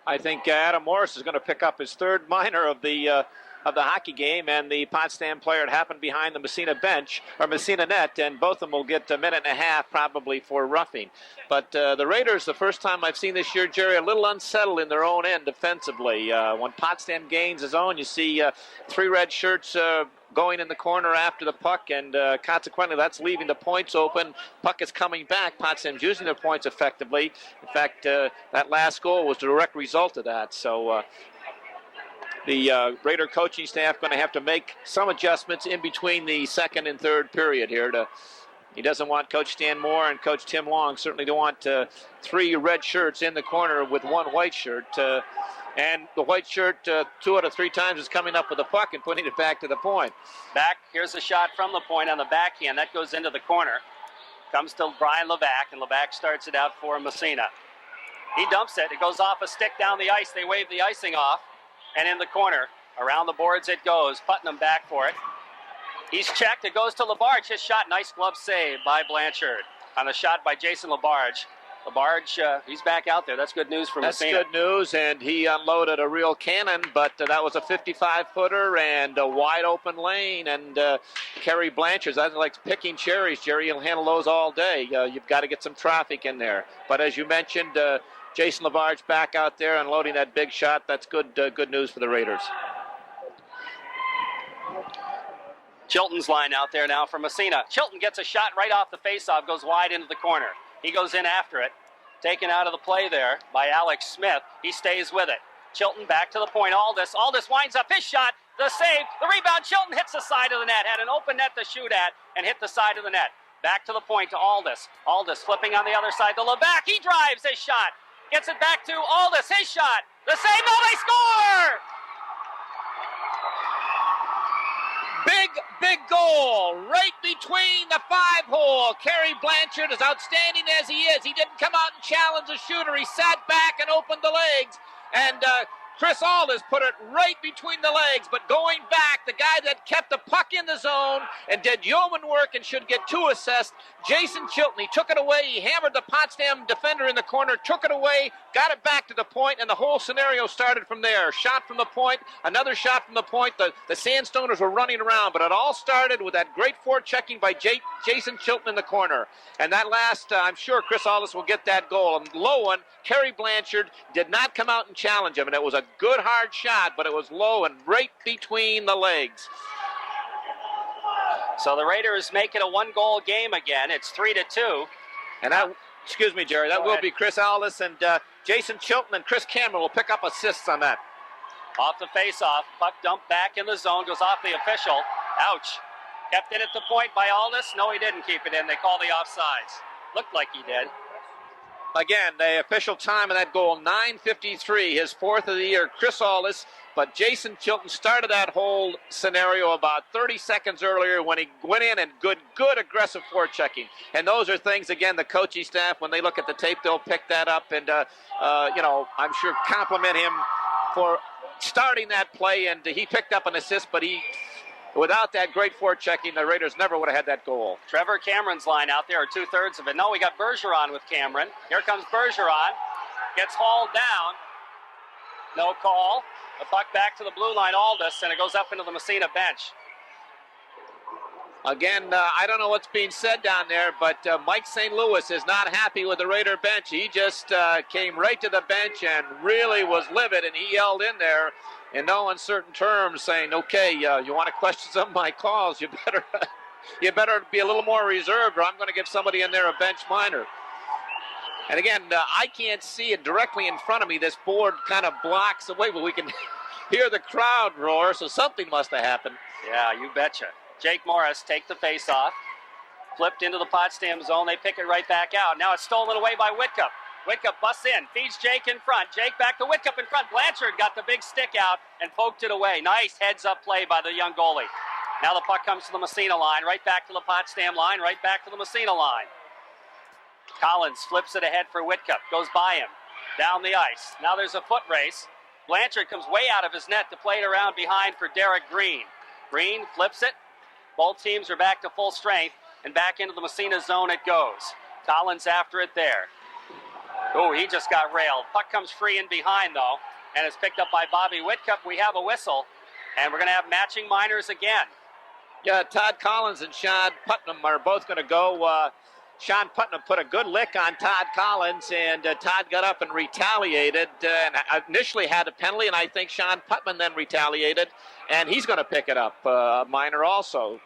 I think Adam Morris is going to pick up his third minor of the hockey game, and the Potsdam player had happened behind the Massena bench, or Massena net, and both of them will get a minute and a half probably for roughing. But the Raiders, the first time I've seen this year, Jerry, a little unsettled in their own end defensively. When Potsdam gains his own, you see three red shirts going in the corner after the puck, and consequently that's leaving the points open. Puck is coming back. Potsdam's using their points effectively. In fact, that last goal was the direct result of that. So the Raider coaching staff going to have to make some adjustments in between the second and third period here. He doesn't want Coach Stan Moore and Coach Tim Long. Certainly don't want three red shirts in the corner with one white shirt. And the white shirt 2 out of 3 times is coming up with the puck and putting it back to the point. Back, here's a shot from the point on the backhand. That goes into the corner. Comes to Brian Levac, and Levac starts it out for Massena. He dumps it. It goes off a stick down the ice. They wave the icing off. And in the corner, around the boards it goes. Putnam back for it. He's checked. It goes to Labarge. His shot, nice glove save by Blanchard on a shot by Jason Labarge. Labarge, he's back out there. That's good news for Massena. That's good news, and he unloaded a real cannon, but that was a 55-footer and a wide-open lane, and Kerry Blanchard, that's like picking cherries, Jerry. He'll handle those all day. You've got to get some traffic in there. But as you mentioned, Jason Labarge back out there unloading that big shot. That's good news for the Raiders. Chilton's line out there now for Massena. Chilton gets a shot right off the faceoff, goes wide into the corner. He goes in after it. Taken out of the play there by Alex Smith. He stays with it. Chilton back to the point. Aldis winds up his shot. The save. The rebound. Chilton hits the side of the net. Had an open net to shoot at and hit the side of the net. Back to the point to Aldis. Aldis flipping on the other side to Levac. He drives his shot. Gets it back to Aldis. His shot. The save. No, they score! Big goal right between the 5-hole. Kerry Blanchard, as outstanding as he is, he didn't come out and challenge the shooter. He sat back and opened the legs. And Chris Aldis put it right between the legs. But going back, the guy that kept the puck in the zone and did yeoman work and should get 2 assists, Jason Chilton. He took it away. He hammered the Potsdam defender in the corner, took it away, got it back to the point, and the whole scenario started from there. Shot from the point, another shot from the point. The Sandstoners were running around, but it all started with that great forechecking by Jason Chilton in the corner. And that last, I'm sure Chris Aldis will get that goal. And low one, Kerry Blanchard did not come out and challenge him, and it was a good hard shot, but it was low and right between the legs. So the Raiders make it a 1-goal game again. It's 3-2. And excuse me, Jerry, that will be Chris Aldis, and Jason Chilton and Chris Cameron will pick up assists on that. Off the face-off, puck dumped back in the zone, goes off the official. Ouch. Kept in at the point by Aldis. No, he didn't keep it in. They call the offsides. Looked like he did. Again, the official time of that goal, 9:53, his 4th of the year, Chris Aldis. But Jason Chilton started that whole scenario about 30 seconds earlier when he went in and good aggressive forechecking. And those are things, again, the coaching staff, when they look at the tape, they'll pick that up and, I'm sure compliment him for starting that play. And he picked up an assist, but without that great forechecking, the Raiders never would have had that goal. Trevor Cameron's line out there, 2/3 of it. No, we got Bergeron with Cameron. Here comes Bergeron. Gets hauled down. No call. The puck back to the blue line, Aldis, and it goes up into the Massena bench. Again, I don't know what's being said down there, but Mike St. Louis is not happy with the Raider bench. He just came right to the bench and really was livid, and he yelled in there in no uncertain terms saying, okay, you want to question some of my calls, you better be a little more reserved, or I'm going to give somebody in there a bench minor. And again, I can't see it directly in front of me. This board kind of blocks the way, but we can hear the crowd roar, so something must have happened. Yeah, you betcha. Jake Morris take the face-off. Flipped into the Potsdam zone. They pick it right back out. Now it's stolen away by Whitcup. Whitcup busts in, feeds Jake in front. Jake back to Whitcup in front. Blanchard got the big stick out and poked it away. Nice heads-up play by the young goalie. Now the puck comes to the Massena line, right back to the Potsdam line, right back to the Massena line. Collins flips it ahead for Whitcup, goes by him, down the ice. Now there's a foot race. Blanchard comes way out of his net to play it around behind for Derek Green. Green flips it. Both teams are back to full strength, and back into the Massena zone it goes. Collins after it there. Oh, he just got railed. Puck comes free in behind, though, and is picked up by Bobby Whitcup. We have a whistle, and we're going to have matching minors again. Yeah, Todd Collins and Sean Putnam are both going to go. Sean Putnam put a good lick on Todd Collins, and Todd got up and retaliated, and initially had a penalty, and I think Sean Putnam then retaliated, and he's going to pick it up, minor also.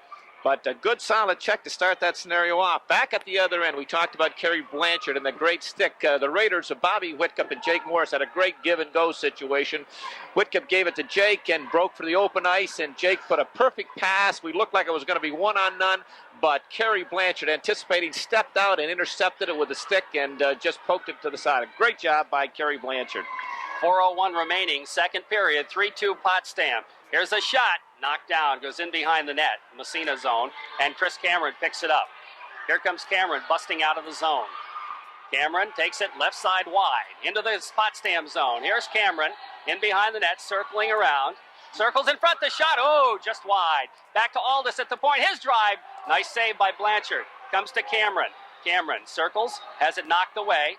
But a good solid check to start that scenario off. Back at the other end, we talked about Kerry Blanchard and the great stick. The Raiders of Bobby Whitcup and Jake Morris had a great give-and-go situation. Whitcup gave it to Jake and broke for the open ice, and Jake put a perfect pass. We looked like it was going to be one-on-none, but Kerry Blanchard, anticipating, stepped out and intercepted it with a stick and just poked it to the side. A great job by Kerry Blanchard. 4:01 remaining, second period, 3-2 Potsdam. Here's a shot, knocked down, goes in behind the net, Massena zone, and Chris Cameron picks it up. Here comes Cameron busting out of the zone. Cameron takes it left side wide into the Potsdam zone. Here's Cameron in behind the net, circling around. Circles in front, the shot, oh, just wide. Back to Aldis at the point, his drive. Nice save by Blanchard. Comes to Cameron. Cameron circles, has it knocked away.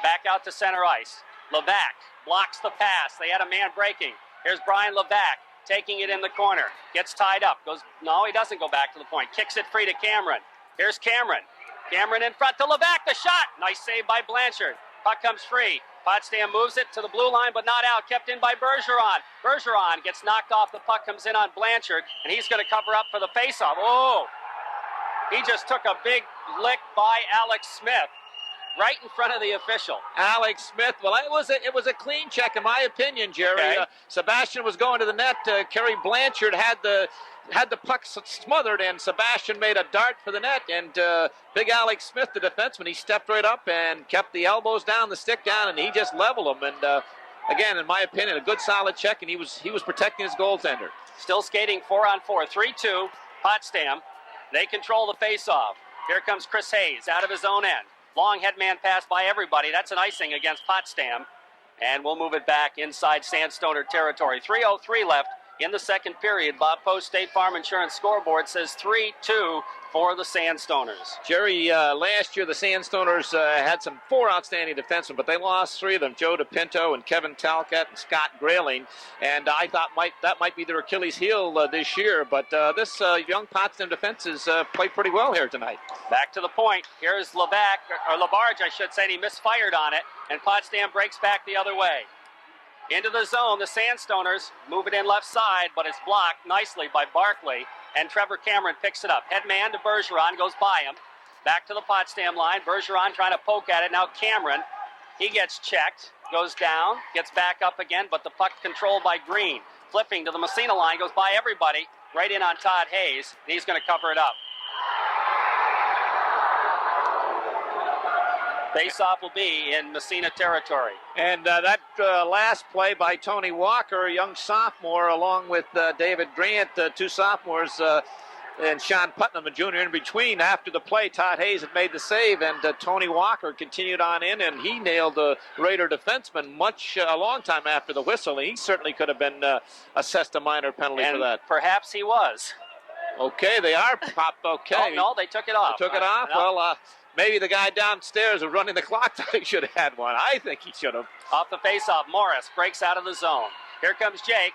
Back out to center ice. Levac blocks the pass. They had a man breaking. Here's Brian Levac taking it in the corner. Gets tied up. No, he doesn't go back to the point. Kicks it free to Cameron. Here's Cameron. Cameron in front to Levac. The shot. Nice save by Blanchard. Puck comes free. Potsdam moves it to the blue line, but not out. Kept in by Bergeron. Bergeron gets knocked off. The puck comes in on Blanchard, and he's going to cover up for the faceoff. Oh! He just took a big lick by Alex Smith. Right in front of the official. Alex Smith. Well, it was a clean check, in my opinion, Jerry. Okay. Sebastian was going to the net. Kerry Blanchard had the puck smothered, and Sebastian made a dart for the net. And big Alex Smith, the defenseman, he stepped right up and kept the elbows down, the stick down, and he just leveled them. And again, in my opinion, a good solid check, and he was protecting his goaltender. Still skating 4-on-4, 3-2. Potsdam. They control the faceoff. Here comes Chris Hayes out of his own end. Long headman pass by everybody. That's an icing against Potsdam. And we'll move it back inside Sandstoner territory. 3:03 left in the second period. Bob Post State Farm Insurance scoreboard says 3-2 for the Sandstoners. Jerry, last year the Sandstoners had some 4 outstanding defensemen, but they lost 3 of them, Joe DePinto and Kevin Talcott and Scott Grayling. And I thought that might be their Achilles heel this year, but this young Potsdam defense has played pretty well here tonight. Back to the point. Here's Levac, or Labarge, I should say, and he misfired on it, and Potsdam breaks back the other way. Into the zone, the Sandstoners move it in left side, but it's blocked nicely by Barkley, and Trevor Cameron picks it up. Headman to Bergeron, goes by him. Back to the Potsdam line. Bergeron trying to poke at it. Now Cameron, he gets checked, goes down, gets back up again, but the puck controlled by Green. Flipping to the Massena line, goes by everybody, right in on Todd Hayes, and he's going to cover it up. Face-off will be in Massena territory. And that last play by Tony Walker, a young sophomore, along with David Grant, 2 sophomores, and Sean Putnam, a junior, in between. After the play, Todd Hayes had made the save, and Tony Walker continued on in, and he nailed the Raider defenseman a long time after the whistle. He certainly could have been assessed a minor penalty for that. Perhaps he was. Okay, they are popped. Okay. Oh, no, they took it off. They took it off? No. Well, maybe the guy downstairs who's running the clock thought he should have had one. I think he should have. Off the face-off, Morris breaks out of the zone. Here comes Jake.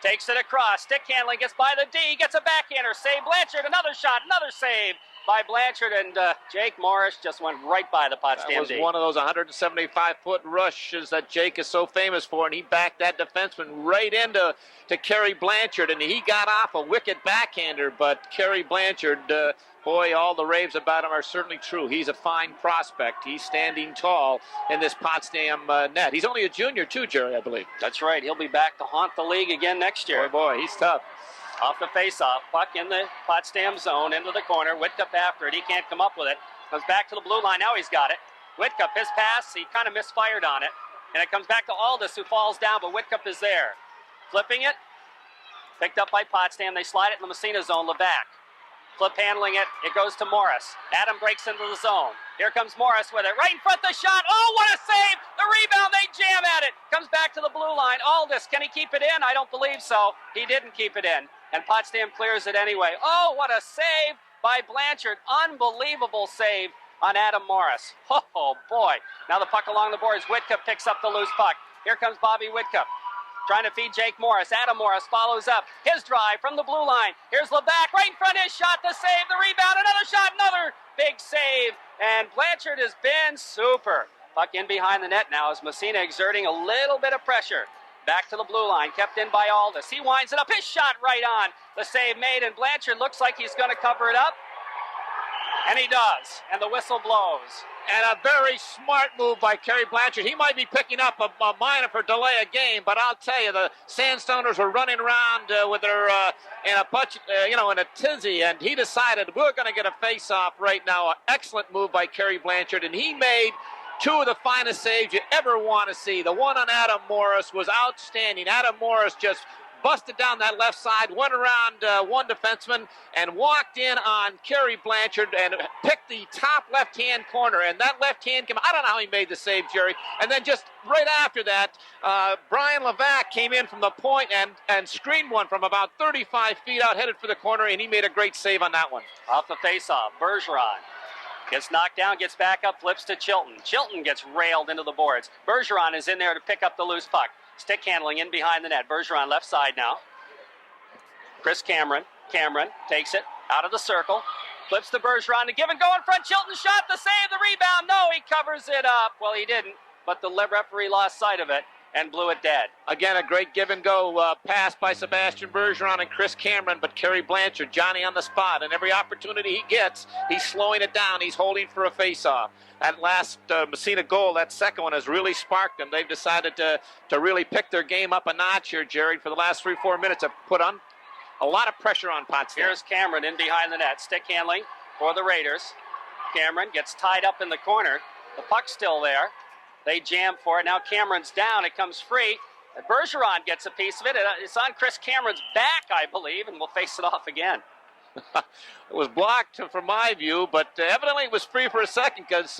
Takes it across. Stick handling, gets by the D. Gets a backhander. Save Blanchard. Another shot. Another save by Blanchard. And Jake Morris just went right by the Potsdam D. That was one of those 175-foot rushes that Jake is so famous for. And he backed that defenseman right into Kerry Blanchard. And he got off a wicked backhander. But Kerry Blanchard boy, all the raves about him are certainly true. He's a fine prospect. He's standing tall in this Potsdam net. He's only a junior too, Jerry, I believe. That's right. He'll be back to haunt the league again next year. Boy, he's tough. Off the face-off, puck in the Potsdam zone, into the corner. Whitcup after it. He can't come up with it. Comes back to the blue line. Now he's got it. Whitcup, his pass, he kind of misfired on it. And it comes back to Aldis, who falls down, but Whitcup is there. Flipping it. Picked up by Potsdam. They slide it in the Massena zone. Levac. Flip handling it. It goes to Morris. Adam breaks into the zone. Here comes Morris with it. Right in front of the shot. Oh, what a save! The rebound, they jam at it. Comes back to the blue line. Aldis, can he keep it in? I don't believe so. He didn't keep it in. And Potsdam clears it anyway. Oh, what a save by Blanchard. Unbelievable save on Adam Morris. Oh, boy. Now the puck along the boards. Whitcup picks up the loose puck. Here comes Bobby Whitcup. Trying to feed Jake Morris. Adam Morris follows up. His drive from the blue line. Here's Levac right in front. His shot to save. The rebound. Another shot. Another big save. And Blanchard has been super. Puck in behind the net now as Massena exerting a little bit of pressure. Back to the blue line. Kept in by Aldis. He winds it up. His shot right on. The save made. And Blanchard looks like he's going to cover it up. And he does. And the whistle blows. And a very smart move by Kerry Blanchard. He might be picking up a minor for delay a game, but I'll tell you, the Sandstoners were running around with their in a tizzy, and he decided we're going to get a face-off right now. An excellent move by Kerry Blanchard, and he made two of the finest saves you ever want to see. The one on Adam Morris was outstanding. Adam Morris just busted down that left side, went around one defenseman, and walked in on Kerry Blanchard and picked the top left-hand corner. And that left-hand came, I don't know how he made the save, Jerry. And then just right after that, Brian Levac came in from the point and screened one from about 35 feet out, headed for the corner, and he made a great save on that one. Off the face-off, Bergeron gets knocked down, gets back up, flips to Chilton. Chilton gets railed into the boards. Bergeron is in there to pick up the loose puck. Stick handling in behind the net. Bergeron left side now. Chris Cameron. Cameron takes it out of the circle. Flips to Bergeron to give and go in front. Chilton shot the save, the rebound. No, he covers it up. Well, he didn't, but the referee lost sight of it and blew it dead. Again, a great give-and-go pass by Sebastian Bergeron and Chris Cameron, but Kerry Blanchard, Johnny on the spot, and every opportunity he gets, he's slowing it down. He's holding for a face-off. That last Massena goal, that second one, has really sparked them. They've decided to really pick their game up a notch here, Jerry. For the last 3-4 minutes, have put on a lot of pressure on Potsdam. Here's Cameron in behind the net. Stick handling for the Raiders. Cameron gets tied up in the corner. The puck's still there. They jam for it. Now Cameron's down. It comes free. Bergeron gets a piece of it. It's on Chris Cameron's back, I believe, and we'll face it off again. It was blocked from my view, but evidently it was free for a second because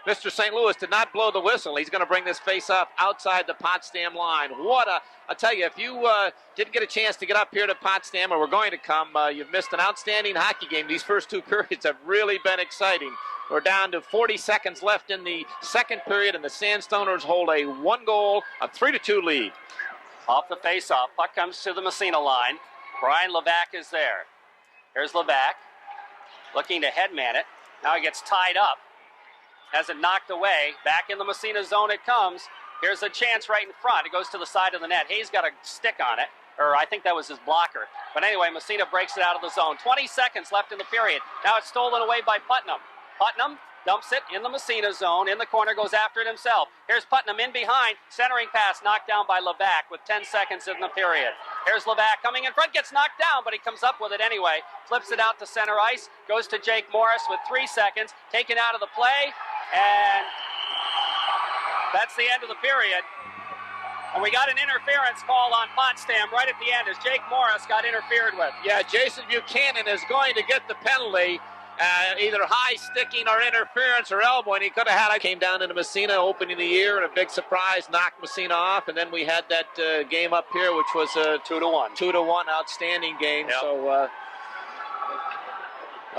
Mr. St. Louis did not blow the whistle. He's going to bring this face-off outside the Potsdam line. I tell you, if you didn't get a chance to get up here to Potsdam, or were going to come, you've missed an outstanding hockey game. These first two periods have really been exciting. We're down to 40 seconds left in the second period, and the Sandstoners hold a 3-2 lead. Off the face-off, puck comes to the Massena line. Brian Levac is there. Here's Levac, looking to headman it. Now he gets tied up. Has it knocked away. Back in the Massena zone it comes. Here's a chance right in front. It goes to the side of the net. Hayes got a stick on it, or I think that was his blocker. But anyway, Massena breaks it out of the zone. 20 seconds left in the period. Now it's stolen away by Putnam. Putnam dumps it in the Massena zone. In the corner, goes after it himself. Here's Putnam in behind. Centering pass knocked down by Levac with 10 seconds in the period. Here's Levac coming in front. Gets knocked down, but he comes up with it anyway. Flips it out to center ice. Goes to Jake Morris with 3 seconds. Taken out of the play. And that's the end of the period. And we got an interference call on Potsdam right at the end as Jake Morris got interfered with. Yeah, Jason Buchanan is going to get the penalty. Either high sticking or interference or elbow, and he could have had it. Came down into Massena opening the year, and a big surprise knocked Massena off. And then we had that game up here, which was a 2-1, outstanding game. Yep. So,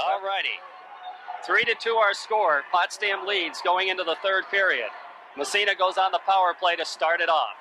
all righty, 3-2 our score. Potsdam leads going into the third period. Massena goes on the power play to start it off.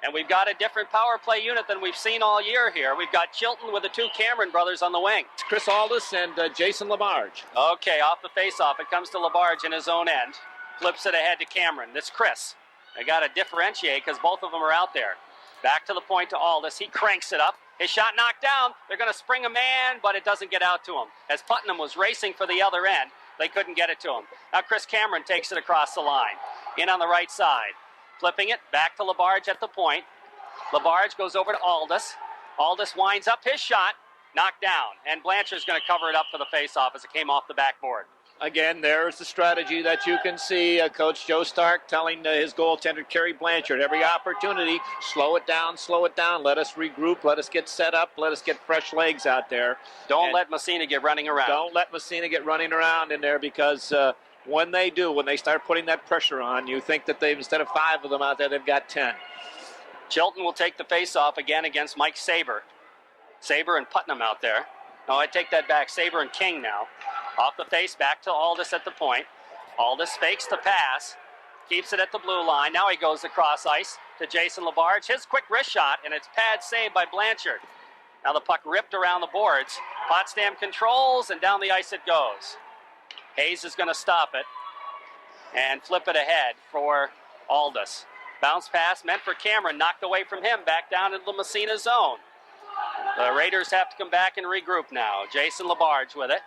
And we've got a different power play unit than we've seen all year here. We've got Chilton with the 2 Cameron brothers on the wing. Chris Aldis and Jason Labarge. Okay, off the face-off. It comes to Labarge in his own end. Flips it ahead to Cameron. That's Chris. They got to differentiate because both of them are out there. Back to the point to Aldis. He cranks it up. His shot knocked down. They're going to spring a man, but it doesn't get out to him. As Putnam was racing for the other end, they couldn't get it to him. Now Chris Cameron takes it across the line. In on the right side. Flipping it back to Labarge at the point. Labarge goes over to Aldis. Aldis winds up his shot. Knocked down. And Blanchard's going to cover it up for the face-off as it came off the backboard. Again, there's the strategy that you can see Coach Joe Stark telling his goaltender, Kerry Blanchard, every opportunity, slow it down, let us regroup, let us get set up, let us get fresh legs out there. Don't let Massena get running around. Don't let Massena get running around in there because when they start putting that pressure on, you think that they've, instead of 5 of them out there, they've got 10. Chilton will take the face-off again against Mike Saber. Saber and Putnam out there. No, I take that back. Saber and King now. Off the face, back to Aldis at the point. Aldis fakes the pass, keeps it at the blue line. Now he goes across ice to Jason Labarge. His quick wrist shot, and it's pad saved by Blanchard. Now the puck ripped around the boards. Potsdam controls, and down the ice it goes. Hayes is going to stop it and flip it ahead for Aldis. Bounce pass meant for Cameron, knocked away from him, back down into the Massena zone. The Raiders have to come back and regroup now. Jason Labarge with it.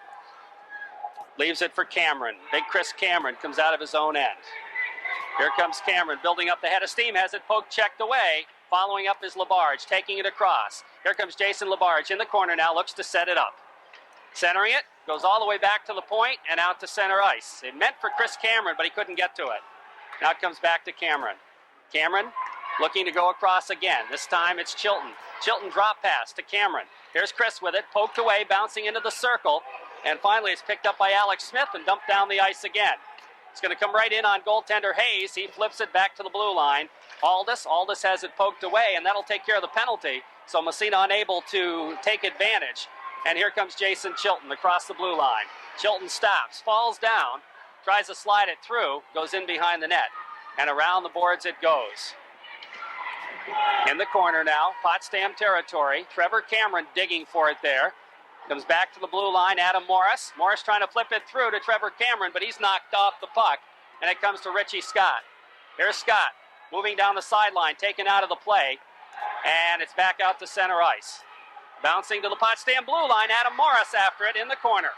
Leaves it for Cameron. Big Chris Cameron comes out of his own end. Here comes Cameron, building up the head of steam, has it poked, checked away. Following up is Labarge, taking it across. Here comes Jason Labarge in the corner now, looks to set it up. Centering it, goes all the way back to the point and out to center ice. It meant for Chris Cameron, but he couldn't get to it. Now it comes back to Cameron. Cameron looking to go across again. This time it's Chilton. Chilton drop pass to Cameron. Here's Chris with it, poked away, bouncing into the circle. And finally, it's picked up by Alex Smith and dumped down the ice again. It's going to come right in on goaltender Hayes. He flips it back to the blue line. Aldis has it poked away, and that'll take care of the penalty. So Massena unable to take advantage. And here comes Jason Chilton across the blue line. Chilton stops, falls down, tries to slide it through, goes in behind the net. And around the boards it goes. In the corner now, Potsdam territory. Trevor Cameron digging for it there. Comes back to the blue line, Adam Morris. Morris trying to flip it through to Trevor Cameron, but he's knocked off the puck, and it comes to Richie Scott. Here's Scott, moving down the sideline, taken out of the play, and it's back out to center ice. Bouncing to the Potsdam blue line, Adam Morris after it in the corner.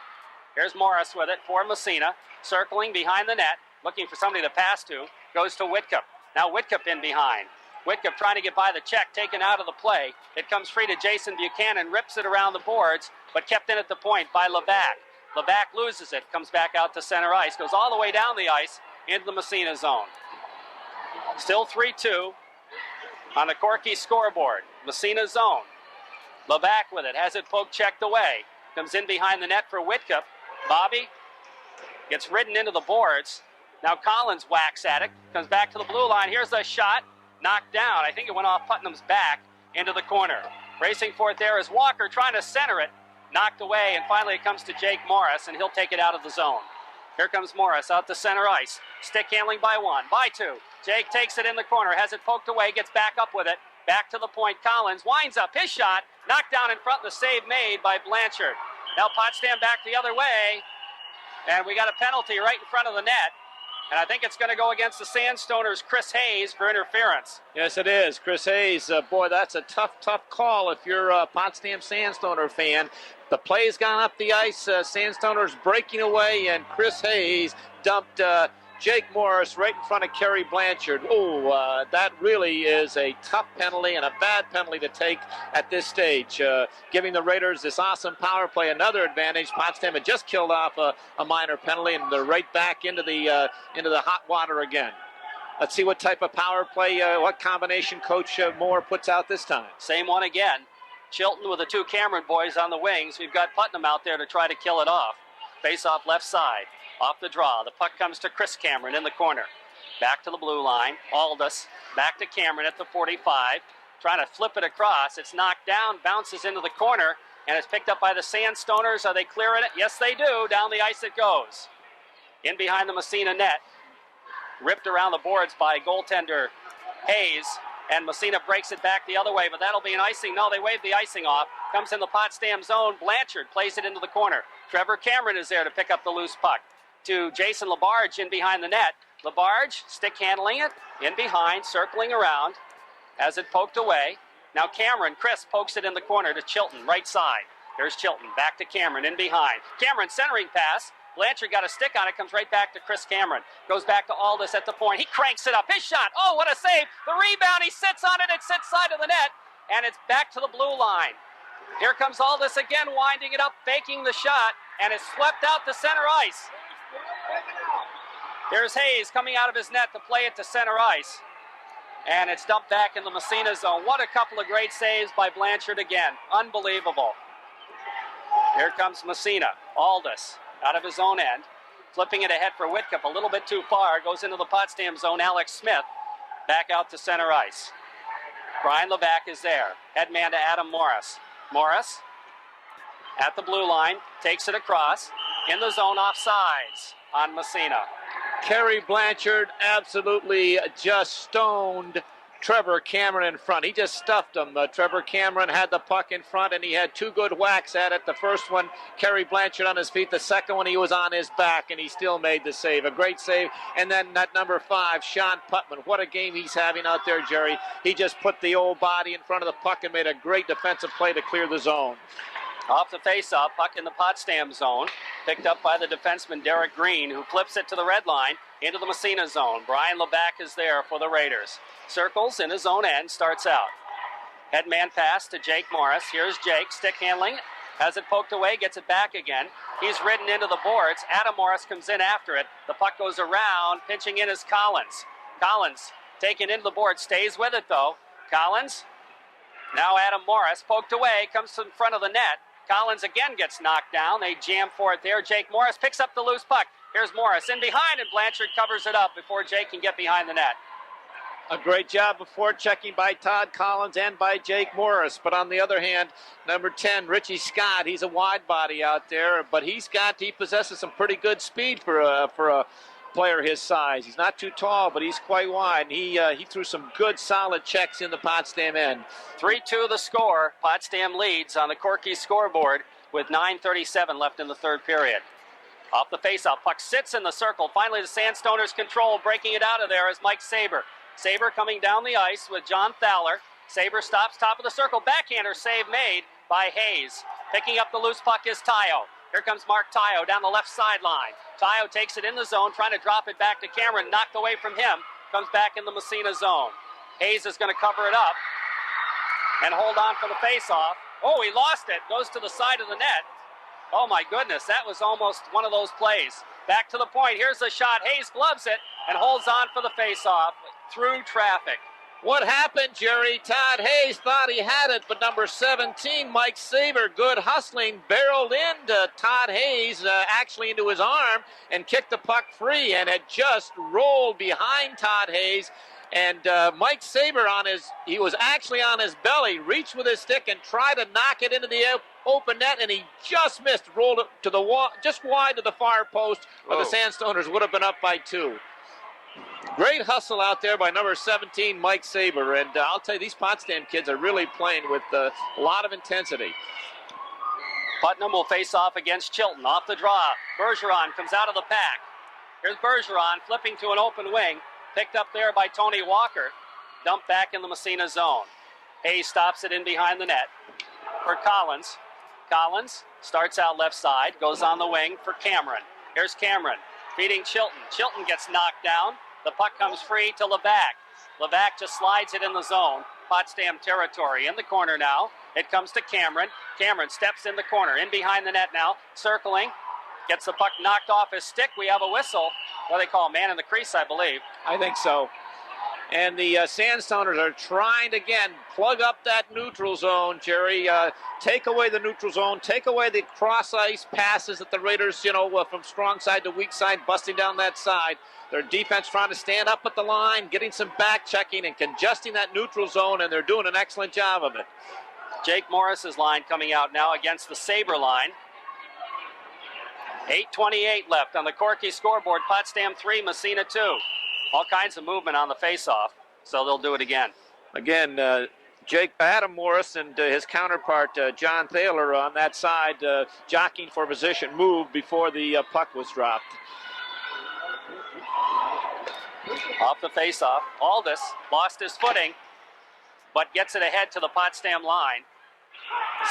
Here's Morris with it for Massena, circling behind the net, looking for somebody to pass to, goes to Whitcup. Now Whitcup in behind. Whitcup trying to get by the check, taken out of the play. It comes free to Jason Buchanan, rips it around the boards, but kept in at the point by Levac. Levac loses it, comes back out to center ice, goes all the way down the ice into the Massena zone. Still 3-2 on the Corky scoreboard. Massena zone. Levac with it, has it poked, checked away. Comes in behind the net for Whitcup. Bobby gets ridden into the boards. Now Collins whacks at it, comes back to the blue line. Here's the shot. Knocked down. I think it went off Putnam's back into the corner. Racing for it there is Walker trying to center it. Knocked away, and finally it comes to Jake Morris, and he'll take it out of the zone. Here comes Morris out to center ice. Stick handling by 1, by 2. Jake takes it in the corner, has it poked away, gets back up with it. Back to the point. Collins winds up his shot. Knocked down in front, the save made by Blanchard. Now Potsdam back the other way, and we got a penalty right in front of the net. And I think it's going to go against the Sandstoners' Chris Hayes for interference. Yes, it is. Chris Hayes, boy, that's a tough call if you're a Potsdam Sandstoner fan. The play's gone up the ice. Sandstoners breaking away, and Chris Hayes dumped Jake Morris right in front of Kerry Blanchard. Oh, that really is a tough penalty and a bad penalty to take at this stage. Giving the Raiders this awesome power play another advantage. Potsdam had just killed off a minor penalty, and they're right back into the hot water again. Let's see what type of power play, what combination Coach Moore puts out this time. Same one again. Chilton with the 2 Cameron boys on the wings. We've got Putnam out there to try to kill it off. Face off left side. Off the draw. The puck comes to Chris Cameron in the corner. Back to the blue line. Aldis. Back to Cameron at the 45. Trying to flip it across. It's knocked down. Bounces into the corner. And it's picked up by the Sandstoners. Are they clearing it? Yes, they do. Down the ice it goes. In behind the Massena net. Ripped around the boards by goaltender Hayes. And Massena breaks it back the other way. But that'll be an icing. No, they waved the icing off. Comes in the Potsdam zone. Blanchard plays it into the corner. Trevor Cameron is there to pick up the loose puck. To Jason Labarge in behind the net. Labarge stick handling it in behind, circling around as it poked away. Now Chris pokes it in the corner to Chilton, right side. There's Chilton, back to Cameron, in behind. Cameron centering pass. Blanchard got a stick on it, comes right back to Chris Cameron. Goes back to Aldis at the point. He cranks it up. His shot. Oh, what a save. The rebound. He sits on it. It sits side of the net. And it's back to the blue line. Here comes Aldis again, winding it up, faking the shot. And it's swept out to center ice. Here's Hayes coming out of his net to play it to center ice. And it's dumped back in the Massena zone. What a couple of great saves by Blanchard again. Unbelievable. Here comes Massena. Aldis out of his own end. Flipping it ahead for Whitcup. A little bit too far. Goes into the Potsdam zone. Alex Smith back out to center ice. Brian Levac is there. Headman to Adam Morris. Morris at the blue line. Takes it across. In the zone, offsides on Massena. Kerry Blanchard absolutely just stoned Trevor Cameron in front. He just stuffed him. Trevor Cameron had the puck in front, and he had two good whacks at it. The first one, Kerry Blanchard on his feet. The second one, he was on his back, and he still made the save. A great save. And then that number 5, Sean Putman. What a game he's having out there, Jerry. He just put the old body in front of the puck and made a great defensive play to clear the zone. Off the face-off, puck in the Potsdam zone. Picked up by the defenseman, Derek Green, who flips it to the red line into the Massena zone. Brian Levac is there for the Raiders. Circles in his own end, starts out. Headman pass to Jake Morris. Here's Jake, stick handling. Has it poked away, gets it back again. He's ridden into the boards. Adam Morris comes in after it. The puck goes around. Pitching in is Collins. Collins taken into the board, stays with it though. Collins. Now Adam Morris poked away, comes in front of the net. Collins again gets knocked down. They jam for it there. Jake Morris picks up the loose puck. Here's Morris in behind, and Blanchard covers it up before Jake can get behind the net. A great job before checking by Todd Collins and by Jake Morris. But on the other hand, number 10, Richie Scott, he's a wide body out there, but he possesses some pretty good speed for a player his size. He's not too tall, but he's quite wide. And he threw some good, solid checks in the Potsdam end. 3-2 the score. Potsdam leads on the Corky scoreboard with 9:37 left in the third period. Off the faceoff, puck sits in the circle. Finally, the Sandstoners control. Breaking it out of there is Mike Saber. Saber coming down the ice with John Thaler. Saber stops top of the circle. Backhander save made by Hayes. Picking up the loose puck is Tayo. Here comes Mark Tayo down the left sideline. Tayo takes it in the zone, trying to drop it back to Cameron. Knocked away from him. Comes back in the Massena zone. Hayes is going to cover it up and hold on for the faceoff. Oh, he lost it. Goes to the side of the net. Oh, my goodness. That was almost one of those plays. Back to the point. Here's the shot. Hayes gloves it and holds on for the faceoff through traffic. What happened, Jerry? Todd Hayes thought he had it, but number 17, Mike Saber, good hustling, barreled into Todd Hayes, actually into his arm, and kicked the puck free, and had just rolled behind Todd Hayes. And Mike Saber, he was actually on his belly, reached with his stick and tried to knock it into the open net, and he just missed, rolled it to the wall, just wide to the far post, where the Sandstoners would have been up by 2. Great hustle out there by number 17, Mike Saber. And I'll tell you, these Potsdam kids are really playing with a lot of intensity. Putnam will face off against Chilton. Off the draw, Bergeron comes out of the pack. Here's Bergeron flipping to an open wing. Picked up there by Tony Walker. Dumped back in the Massena zone. Hayes stops it in behind the net for Collins. Collins starts out left side, goes on the wing for Cameron. Here's Cameron feeding Chilton. Chilton gets knocked down. The puck comes free to Levac. Levac just slides it in the zone. Potsdam territory in the corner now. It comes to Cameron. Cameron steps in the corner, in behind the net now, circling. Gets the puck knocked off his stick. We have a whistle. What do they call? Man in the crease, I believe. I think so. And the Sandstoners are trying to, again, plug up that neutral zone, Jerry. Take away the neutral zone. Take away the cross-ice passes that the Raiders, from strong side to weak side, busting down that side. Their defense trying to stand up at the line, getting some back-checking and congesting that neutral zone, and they're doing an excellent job of it. Jake Morris's line coming out now against the Sabre line. 8:28 left on the Corky scoreboard. Potsdam 3, Massena 2. All kinds of movement on the face-off, so they'll do it again. Again, Adam Morris and his counterpart, John Thaler, on that side, jockeying for position, moved before the puck was dropped. Off the face-off, Aldis lost his footing. but gets it ahead to the Potsdam line.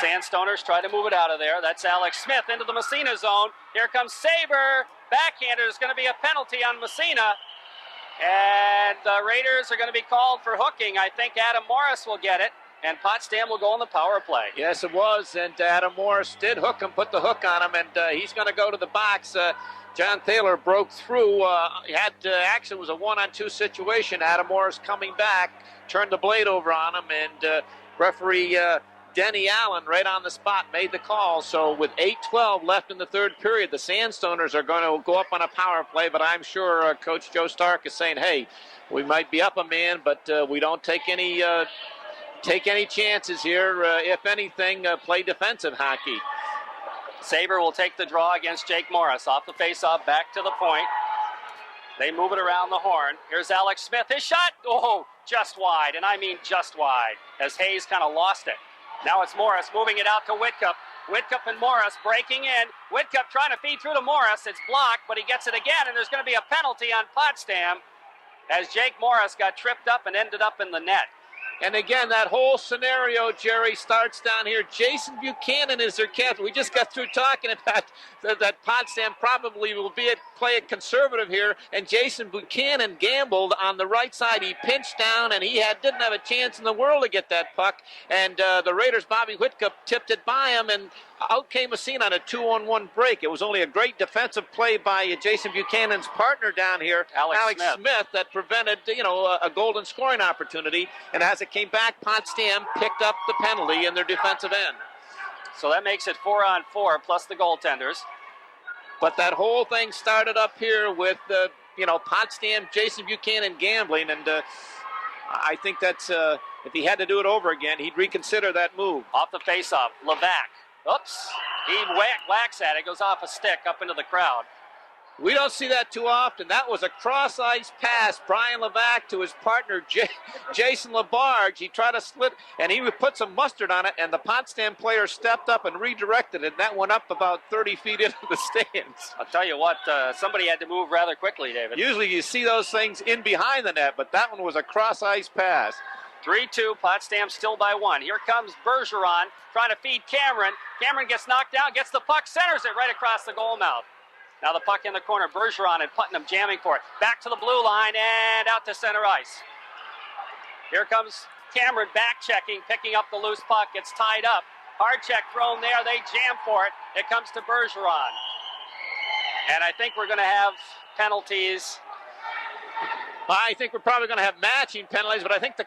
Sandstoners try to move it out of there. That's Alex Smith into the Massena zone. Here comes Saber. Backhander. There's going to be a penalty on Massena. And the Raiders are going to be called for hooking. I think Adam Morris will get it, and Potsdam will go on the power play. Yes, it was, and Adam Morris did hook him, put the hook on him, and he's going to go to the box. John Thaler broke through. He had actually it was a 1-on-2 situation. Adam Morris coming back, turned the blade over on him, and referee Denny Allen right on the spot made the call. So with 8:12 left in the third period, the Sandstoners are going to go up on a power play, but I'm sure Coach Joe Stark is saying, hey, we might be up a man, but we don't take any chances here. If anything, play defensive hockey. Saber will take the draw against Jake Morris. Off the faceoff, back to the point. They move it around the horn. Here's Alex Smith. His shot, oh, just wide, and I mean just wide, as Hayes kind of lost it. Now it's Morris moving it out to Whitcup. Whitcup and Morris breaking in. Whitcup trying to feed through to Morris. It's blocked, but he gets it again, and there's going to be a penalty on Potsdam as Jake Morris got tripped up and ended up in the net. And again, that whole scenario, Jerry, starts down here. Jason Buchanan is their captain. We just got through talking about that Potsdam probably will play it conservative here. And Jason Buchanan gambled on the right side. He pinched down, and he didn't have a chance in the world to get that puck. And the Raiders' Bobby Whitcup tipped it by him, and out came Massena on a 2-on-1 break. It was only a great defensive play by Jason Buchanan's partner down here, Alex Smith, that prevented a golden scoring opportunity. And as it came back, Potsdam picked up the penalty in their defensive end. So that makes it 4-on-4 plus the goaltenders. But that whole thing started up here with Potsdam, Jason Buchanan gambling, and I think that's if he had to do it over again, he'd reconsider that move. Off the faceoff, Levac. Oops. He whacks at it, goes off a stick up into the crowd. We don't see that too often. That was a cross-ice pass, Brian Levac to his partner, Jason Labarge. He tried to slit, and he would put some mustard on it, and the Potsdam player stepped up and redirected it, and that went up about 30 feet into the stands. I'll tell you what, somebody had to move rather quickly, David. Usually you see those things in behind the net, but that one was a cross-ice pass. 3-2, Potsdam still by 1. Here comes Bergeron trying to feed Cameron. Cameron gets knocked down, gets the puck, centers it right across the goal mouth. Now the puck in the corner, Bergeron and Putnam jamming for it. Back to the blue line and out to center ice. Here comes Cameron back checking, picking up the loose puck. It's tied up. Hard check thrown there. They jam for it. It comes to Bergeron. And I think we're going to have penalties. I think we're probably going to have matching penalties, but I think the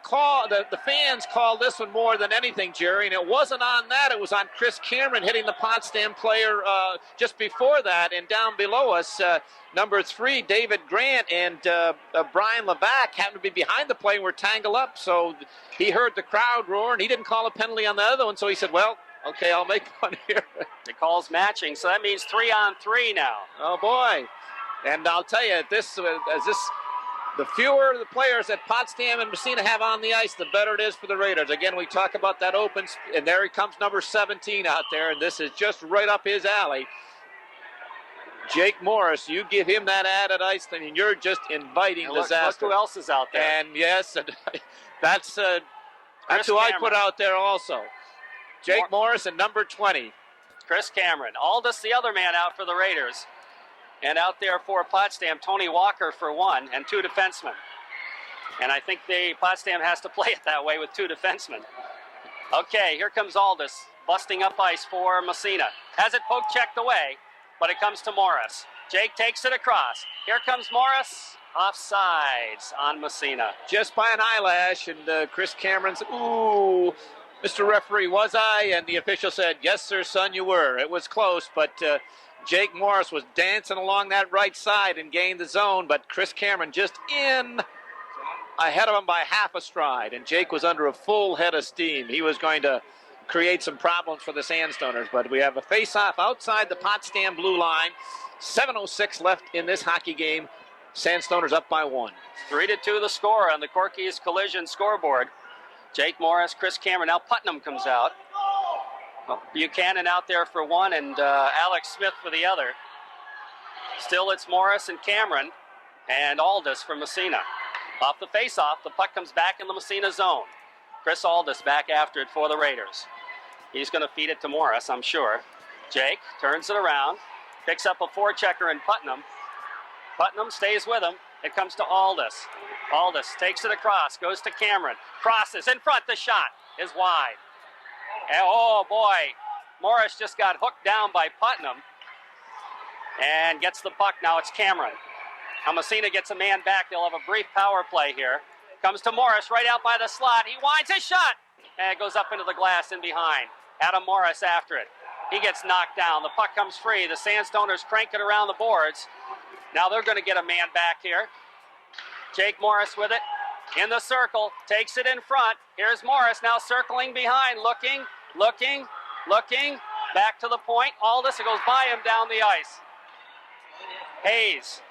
fans called this one more than anything, Jerry, and it wasn't on that. It was on Chris Cameron hitting the Potsdam player just before that, and down below us, number 3, David Grant and Brian Levac happened to be behind the play and were tangled up, so he heard the crowd roar, and he didn't call a penalty on the other one, so he said, well, okay, I'll make one here. The call's matching, so that means 3-on-3 now. Oh, boy. And I'll tell you, the fewer the players that Potsdam and Massena have on the ice, the better it is for the Raiders. Again, we talk about that open, and there he comes, number 17 out there, and this is just right up his alley. Jake Morris, you give him that added ice, then you're just inviting disaster. Look who else is out there. And yes, that's who I put out there also. Jake Morris and number 20. Chris Cameron. Aldous, the other man out for the Raiders. And out there for Potsdam, Tony Walker for 1 and 2 defensemen. And I think Potsdam has to play it that way with 2 defensemen. Okay, here comes Aldous, busting up ice for Massena. Has it poke checked away, but it comes to Morris. Jake takes it across. Here comes Morris. Offsides on Massena. Just by an eyelash, and Chris Cameron's, ooh, Mr. Referee, was I? And the official said, yes, sir, son, you were. It was close, but Jake Morris was dancing along that right side and gained the zone, but Chris Cameron just in ahead of him by half a stride, and Jake was under a full head of steam. He was going to create some problems for the Sandstoners, but we have a face-off outside the Potsdam blue line. 7:06 left in this hockey game. Sandstoners up by 1. 3-2 the score on the Corky's Collision scoreboard. Jake Morris, Chris Cameron. Now Putnam comes out. Buchanan out there for 1 and Alex Smith for the other. Still it's Morris and Cameron and Aldous from Massena. Off the face-off, the puck comes back in the Massena zone. Chris Aldis back after it for the Raiders. He's going to feed it to Morris, I'm sure. Jake turns it around, picks up a forechecker in Putnam. Putnam stays with him. It comes to Aldis. Aldis takes it across, goes to Cameron. Crosses in front. The shot is wide. And, oh, boy. Morris just got hooked down by Putnam and gets the puck. Now it's Cameron. Now Massena gets a man back. They'll have a brief power play here. Comes to Morris right out by the slot. He winds his shot. And it goes up into the glass in behind. Adam Morris after it. He gets knocked down. The puck comes free. The Sandstoners crank it around the boards. Now they're going to get a man back here. Jake Morris with it. In the circle. Takes it in front. Here's Morris now circling behind. Looking. Back to the point. Aldis, it goes by him down the ice. Hayes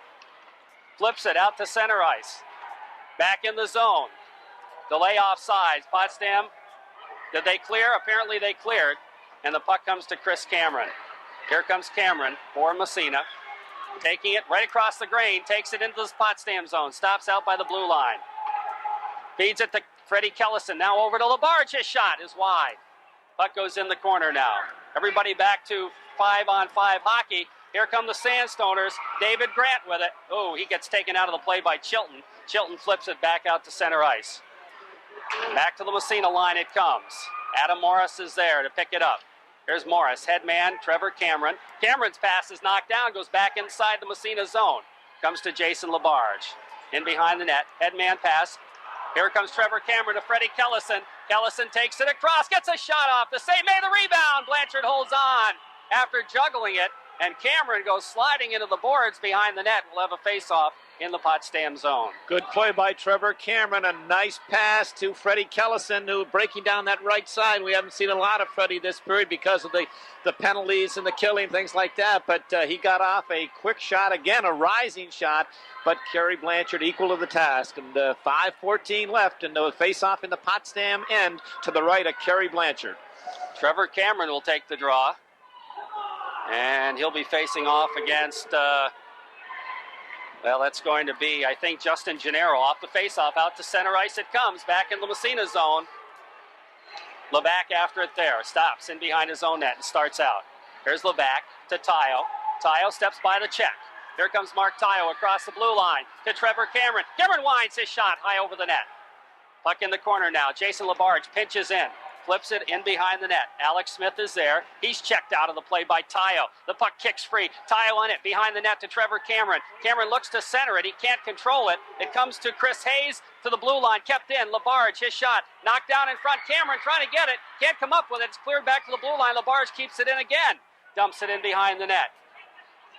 flips it out to center ice. Back in the zone. Delay offsides. Potsdam, did they clear? Apparently they cleared. And the puck comes to Chris Cameron. Here comes Cameron for Massena. Taking it right across the grain. Takes it into the Potsdam zone. Stops out by the blue line. Feeds it to Freddie Kellison. Now over to Labarge. His shot is wide. Puck goes in the corner now. Everybody back to 5-on-5 hockey. Here come the Sandstoners. David Grant with it. Oh, he gets taken out of the play by Chilton. Chilton flips it back out to center ice. Back to the Massena line it comes. Adam Morris is there to pick it up. Here's Morris, headman, Trevor Cameron. Cameron's pass is knocked down, goes back inside the Massena zone. Comes to Jason Labarge. In behind the net, headman pass. Here comes Trevor Cameron to Freddie Kellison. Kellison takes it across, gets a shot off. The save made the rebound. Blanchard holds on after juggling it. And Cameron goes sliding into the boards behind the net. We'll have a face-off in the Potsdam zone. Good play by Trevor Cameron. A nice pass to Freddie Kellison, who breaking down that right side. We haven't seen a lot of Freddie this period because of the penalties and the killing, things like that. But he got off a quick shot. Again, a rising shot. But Kerry Blanchard equal to the task. And 5:14 left. And the face-off in the Potsdam end to the right of Kerry Blanchard. Trevor Cameron will take the draw. And he'll be facing off against, that's going to be, I think, Justin Gennaro. Off the faceoff, out to center ice it comes. Back in the Massena zone. Levac after it there. Stops in behind his own net and starts out. Here's Levac to Tayo. Tayo steps by the check. Here comes Mark Tayo across the blue line to Trevor Cameron. Cameron winds his shot high over the net. Puck in the corner now. Jason Labarge pinches in. Flips it in behind the net. Alex Smith is there. He's checked out of the play by Tayo. The puck kicks free. Tayo on it behind the net to Trevor Cameron. Cameron looks to center it. He can't control it. It comes to Chris Hayes to the blue line. Kept in. Labarge, his shot. Knocked down in front. Cameron trying to get it. Can't come up with it. It's cleared back to the blue line. Labarge keeps it in again. Dumps it in behind the net.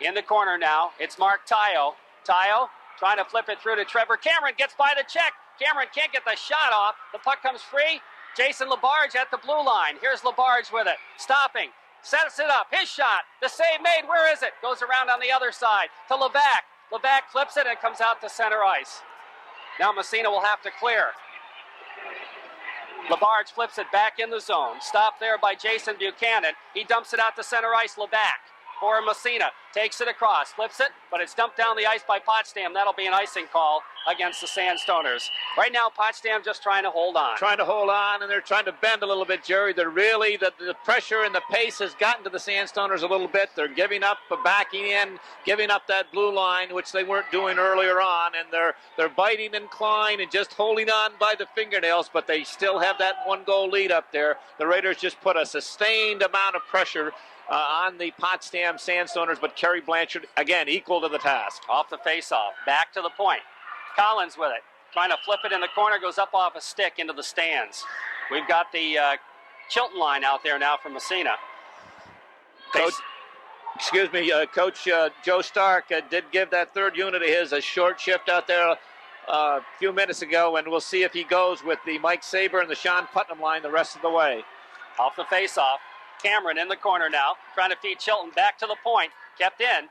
In the corner now, it's Mark Tayo. Tayo trying to flip it through to Trevor Cameron. Gets by the check. Cameron can't get the shot off. The puck comes free. Jason Labarge at the blue line. Here's Labarge with it. Stopping. Sets it up. His shot. The save made. Where is it? Goes around on the other side to Levac. Levac flips it and comes out to center ice. Now Massena will have to clear. Labarge flips it back in the zone. Stopped there by Jason Buchanan. He dumps it out to center ice. Levac for Massena. Takes it across. Flips it, but it's dumped down the ice by Potsdam. That'll be an icing call against the Sandstoners. Right now, Potsdam just trying to hold on. Trying to hold on, and they're trying to bend a little bit, Jerry. They're really, the pressure and the pace has gotten to the Sandstoners a little bit. They're giving up, backing in, giving up that blue line, which they weren't doing earlier on, and they're biting and clawing and just holding on by the fingernails, but they still have that one-goal lead up there. The Raiders just put a sustained amount of pressure on the Potsdam Sandstoners, but Kerry Blanchard, again, equal to the task. Off the face-off, back to the point. Collins with it, trying to flip it in the corner, goes up off a stick into the stands. We've got the Chilton line out there now from Massena. Coach Joe Stark did give that third unit of his a short shift out there a few minutes ago, and we'll see if he goes with the Mike Saber and the Sean Putnam line the rest of the way. Off the face-off. Cameron in the corner now, trying to feed Chilton back to the point. Kept in.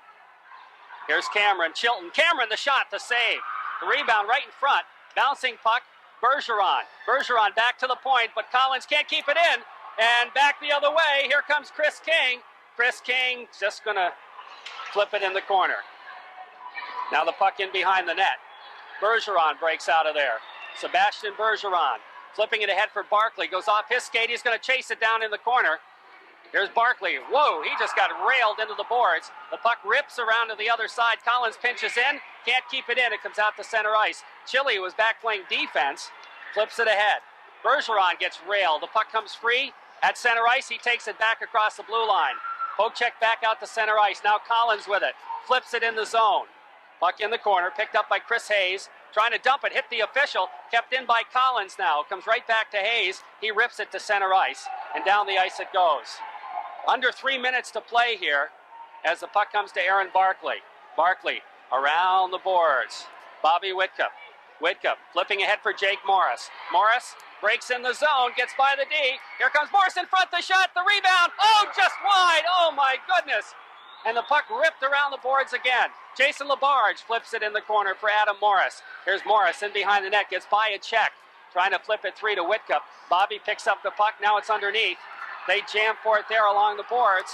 Here's Cameron. Chilton. Cameron, the shot, the save. The rebound right in front. Bouncing puck. Bergeron. Bergeron back to the point, but Collins can't keep it in. And back the other way. Here comes Chris King. Chris King just going to flip it in the corner. Now the puck in behind the net. Bergeron breaks out of there. Sebastian Bergeron Flipping it ahead for Barkley. Goes off his skate. He's going to chase it down in the corner. Here's Barkley. Whoa, he just got railed into the boards. The puck rips around to the other side. Collins pinches in. Can't keep it in. It comes out to center ice. Chile was back playing defense. Flips it ahead. Bergeron gets railed. The puck comes free at center ice. He takes it back across the blue line. Poke check back out to center ice. Now Collins with it. Flips it in the zone. Puck in the corner. Picked up by Chris Hayes. Trying to dump it. Hit the official. Kept in by Collins now. Comes right back to Hayes. He rips it to center ice. And down the ice it goes. Under 3 minutes to play here as the puck comes to Aaron Barkley. Barkley around the boards. Bobby Whitcup. Whitcup flipping ahead for Jake Morris. Morris breaks in the zone, gets by the D. Here comes Morris in front, the shot, the rebound. Oh, just wide. Oh, my goodness. And the puck ripped around the boards again. Jason Labarge flips it in the corner for Adam Morris. Here's Morris in behind the net, gets by a check. Trying to flip it free to Whitcup. Bobby picks up the puck, now it's underneath. They jam for it there along the boards.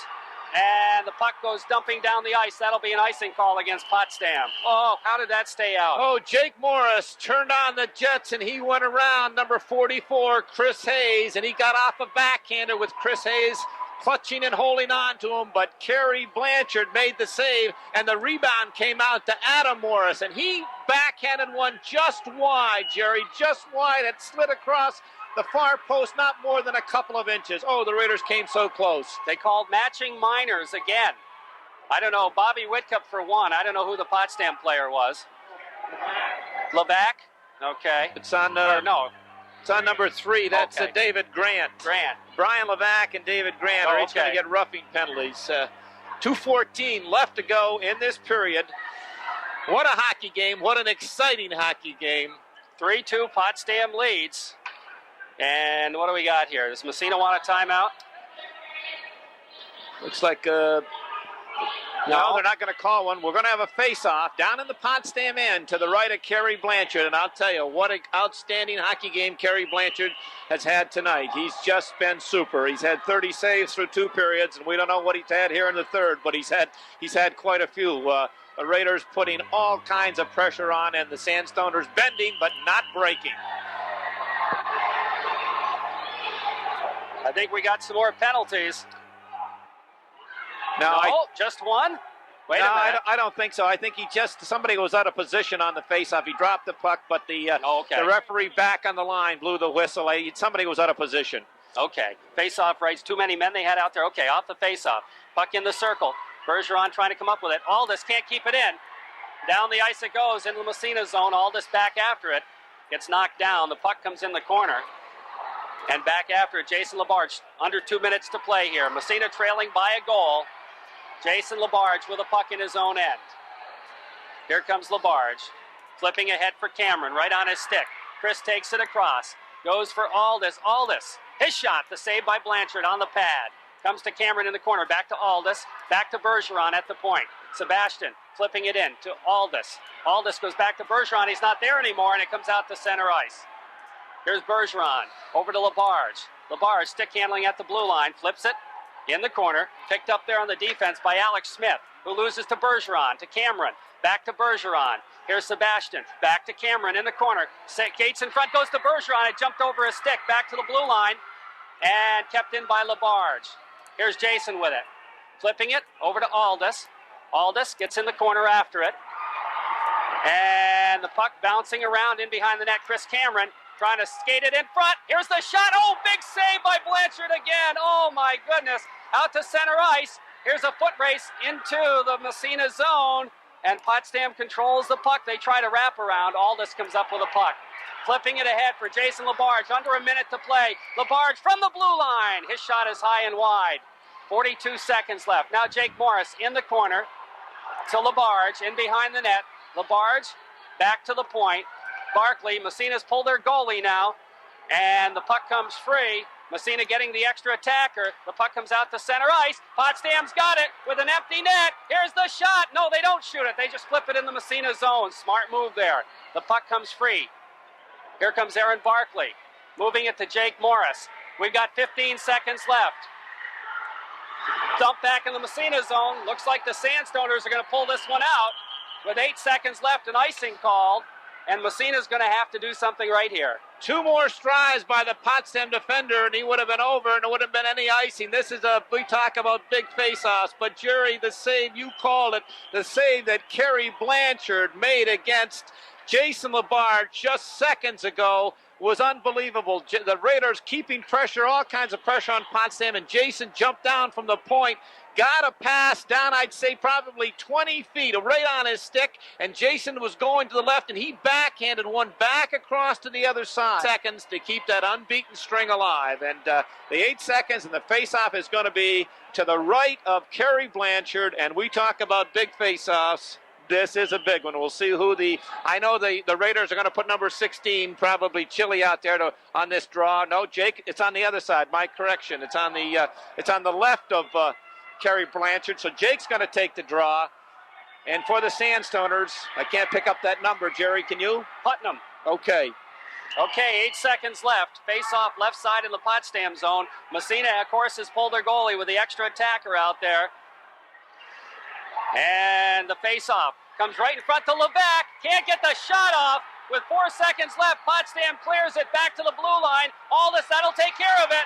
And the puck goes dumping down the ice. That'll be an icing call against Potsdam. Oh, how did that stay out? Oh, Jake Morris turned on the Jets, and he went around number 44, Chris Hayes, and he got off a backhander with Chris Hayes clutching and holding on to him, but Kerry Blanchard made the save, and the rebound came out to Adam Morris, and he backhanded one just wide, Jerry, just wide. It slid across the far post, not more than a couple of inches. Oh, the Raiders came so close. They called matching minors again. I don't know, Bobby Whitcup for one. I don't know who the Potsdam player was. Levac? Okay. It's on, no. It's on number 3. That's Okay. David Grant. Grant. Brian Levac and David Grant are each going to get roughing penalties. 2:14 left to go in this period. What a hockey game. What an exciting hockey game. 3-2 Potsdam leads. And what do we got here? Does Massena want a timeout? Looks like, no, they're not going to call one. We're going to have a face-off down in the Potsdam end to the right of Kerry Blanchard. And I'll tell you, what an outstanding hockey game Kerry Blanchard has had tonight. He's just been super. He's had 30 saves through 2 periods, and we don't know what he's had here in the third, but he's had quite a few. The Raiders putting all kinds of pressure on, and the Sandstoners bending but not breaking. I think we got some more penalties. No, just one? Wait a minute. I don't think so. I think somebody was out of position on the face-off. He dropped the puck, but the referee back on the line blew the whistle. Somebody was out of position. Okay. Face-off rights. Too many men they had out there. Okay, off the face-off. Puck in the circle. Bergeron trying to come up with it. Aldis can't keep it in. Down the ice it goes into the Massena zone. Aldis back after it. Gets knocked down. The puck comes in the corner. And back after it, Jason Labarge. Under 2 minutes to play here. Massena trailing by a goal. Jason Labarge with a puck in his own end. Here comes Labarge. Flipping ahead for Cameron, right on his stick. Chris takes it across. Goes for Aldis. Aldis, his shot, the save by Blanchard on the pad. Comes to Cameron in the corner. Back to Aldis. Back to Bergeron at the point. Sebastian flipping it in to Aldis. Aldis goes back to Bergeron. He's not there anymore, and it comes out to center ice. Here's Bergeron. Over to Labarge. Labarge stick handling at the blue line. Flips it in the corner. Picked up there on the defense by Alex Smith, who loses to Bergeron. To Cameron. Back to Bergeron. Here's Sebastian. Back to Cameron in the corner. Gates in front. Goes to Bergeron. It jumped over his stick. Back to the blue line. And kept in by Labarge. Here's Jason with it. Flipping it over to Aldis. Aldis gets in the corner after it. And the puck bouncing around in behind the net. Chris Cameron trying to skate it in front. Here's the shot. Oh, big save by Blanchard again. Oh, my goodness. Out to center ice. Here's a foot race into the Massena zone. And Potsdam controls the puck. They try to wrap around. Aldis comes up with a puck. Flipping it ahead for Jason Labarge. Under a minute to play. Labarge from the blue line. His shot is high and wide. 42 seconds left. Now Jake Morris in the corner to Labarge in behind the net. Labarge back to the point. Barkley, Massena's pulled their goalie now. And the puck comes free. Massena getting the extra attacker. The puck comes out to center ice. Potsdam's got it with an empty net. Here's the shot. No, they don't shoot it. They just flip it in the Massena zone. Smart move there. The puck comes free. Here comes Aaron Barkley. Moving it to Jake Morris. We've got 15 seconds left. Dump back in the Massena zone. Looks like the Sandstoners are going to pull this one out. With 8 seconds left, an icing called. and Massena's going to have to do something right here. 2 more strides by the Potsdam defender, and he would have been over, and there wouldn't have been any icing. We talk about big face-offs, but Jerry, the save, you called it, the save that Kerry Blanchard made against Jason Labarge just seconds ago was unbelievable. The Raiders keeping pressure, all kinds of pressure on Potsdam, and Jason jumped down from the point, got a pass down, I'd say probably 20 feet, right on his stick, and Jason was going to the left, and he backhanded one back across to the other side. Seconds to keep that unbeaten string alive, and the 8 seconds, and the face-off is going to be to the right of Kerry Blanchard, and we talk about big face-offs. This is a big one. We'll see who I know the Raiders are going to put number 16, probably Chili, out there on this draw. No, Jake, it's on the other side. My correction. It's on the left of Kerry Blanchard. So Jake's going to take the draw. And for the Sandstoners, I can't pick up that number. Jerry, can you? Putnam. Okay. Okay, 8 seconds left. Face off left side in the Potsdam zone. Massena, of course, has pulled their goalie with the extra attacker out there. And the face-off comes right in front to Levac. Can't get the shot off. With 4 seconds left, Potsdam clears it back to the blue line. Aldous, that'll take care of it.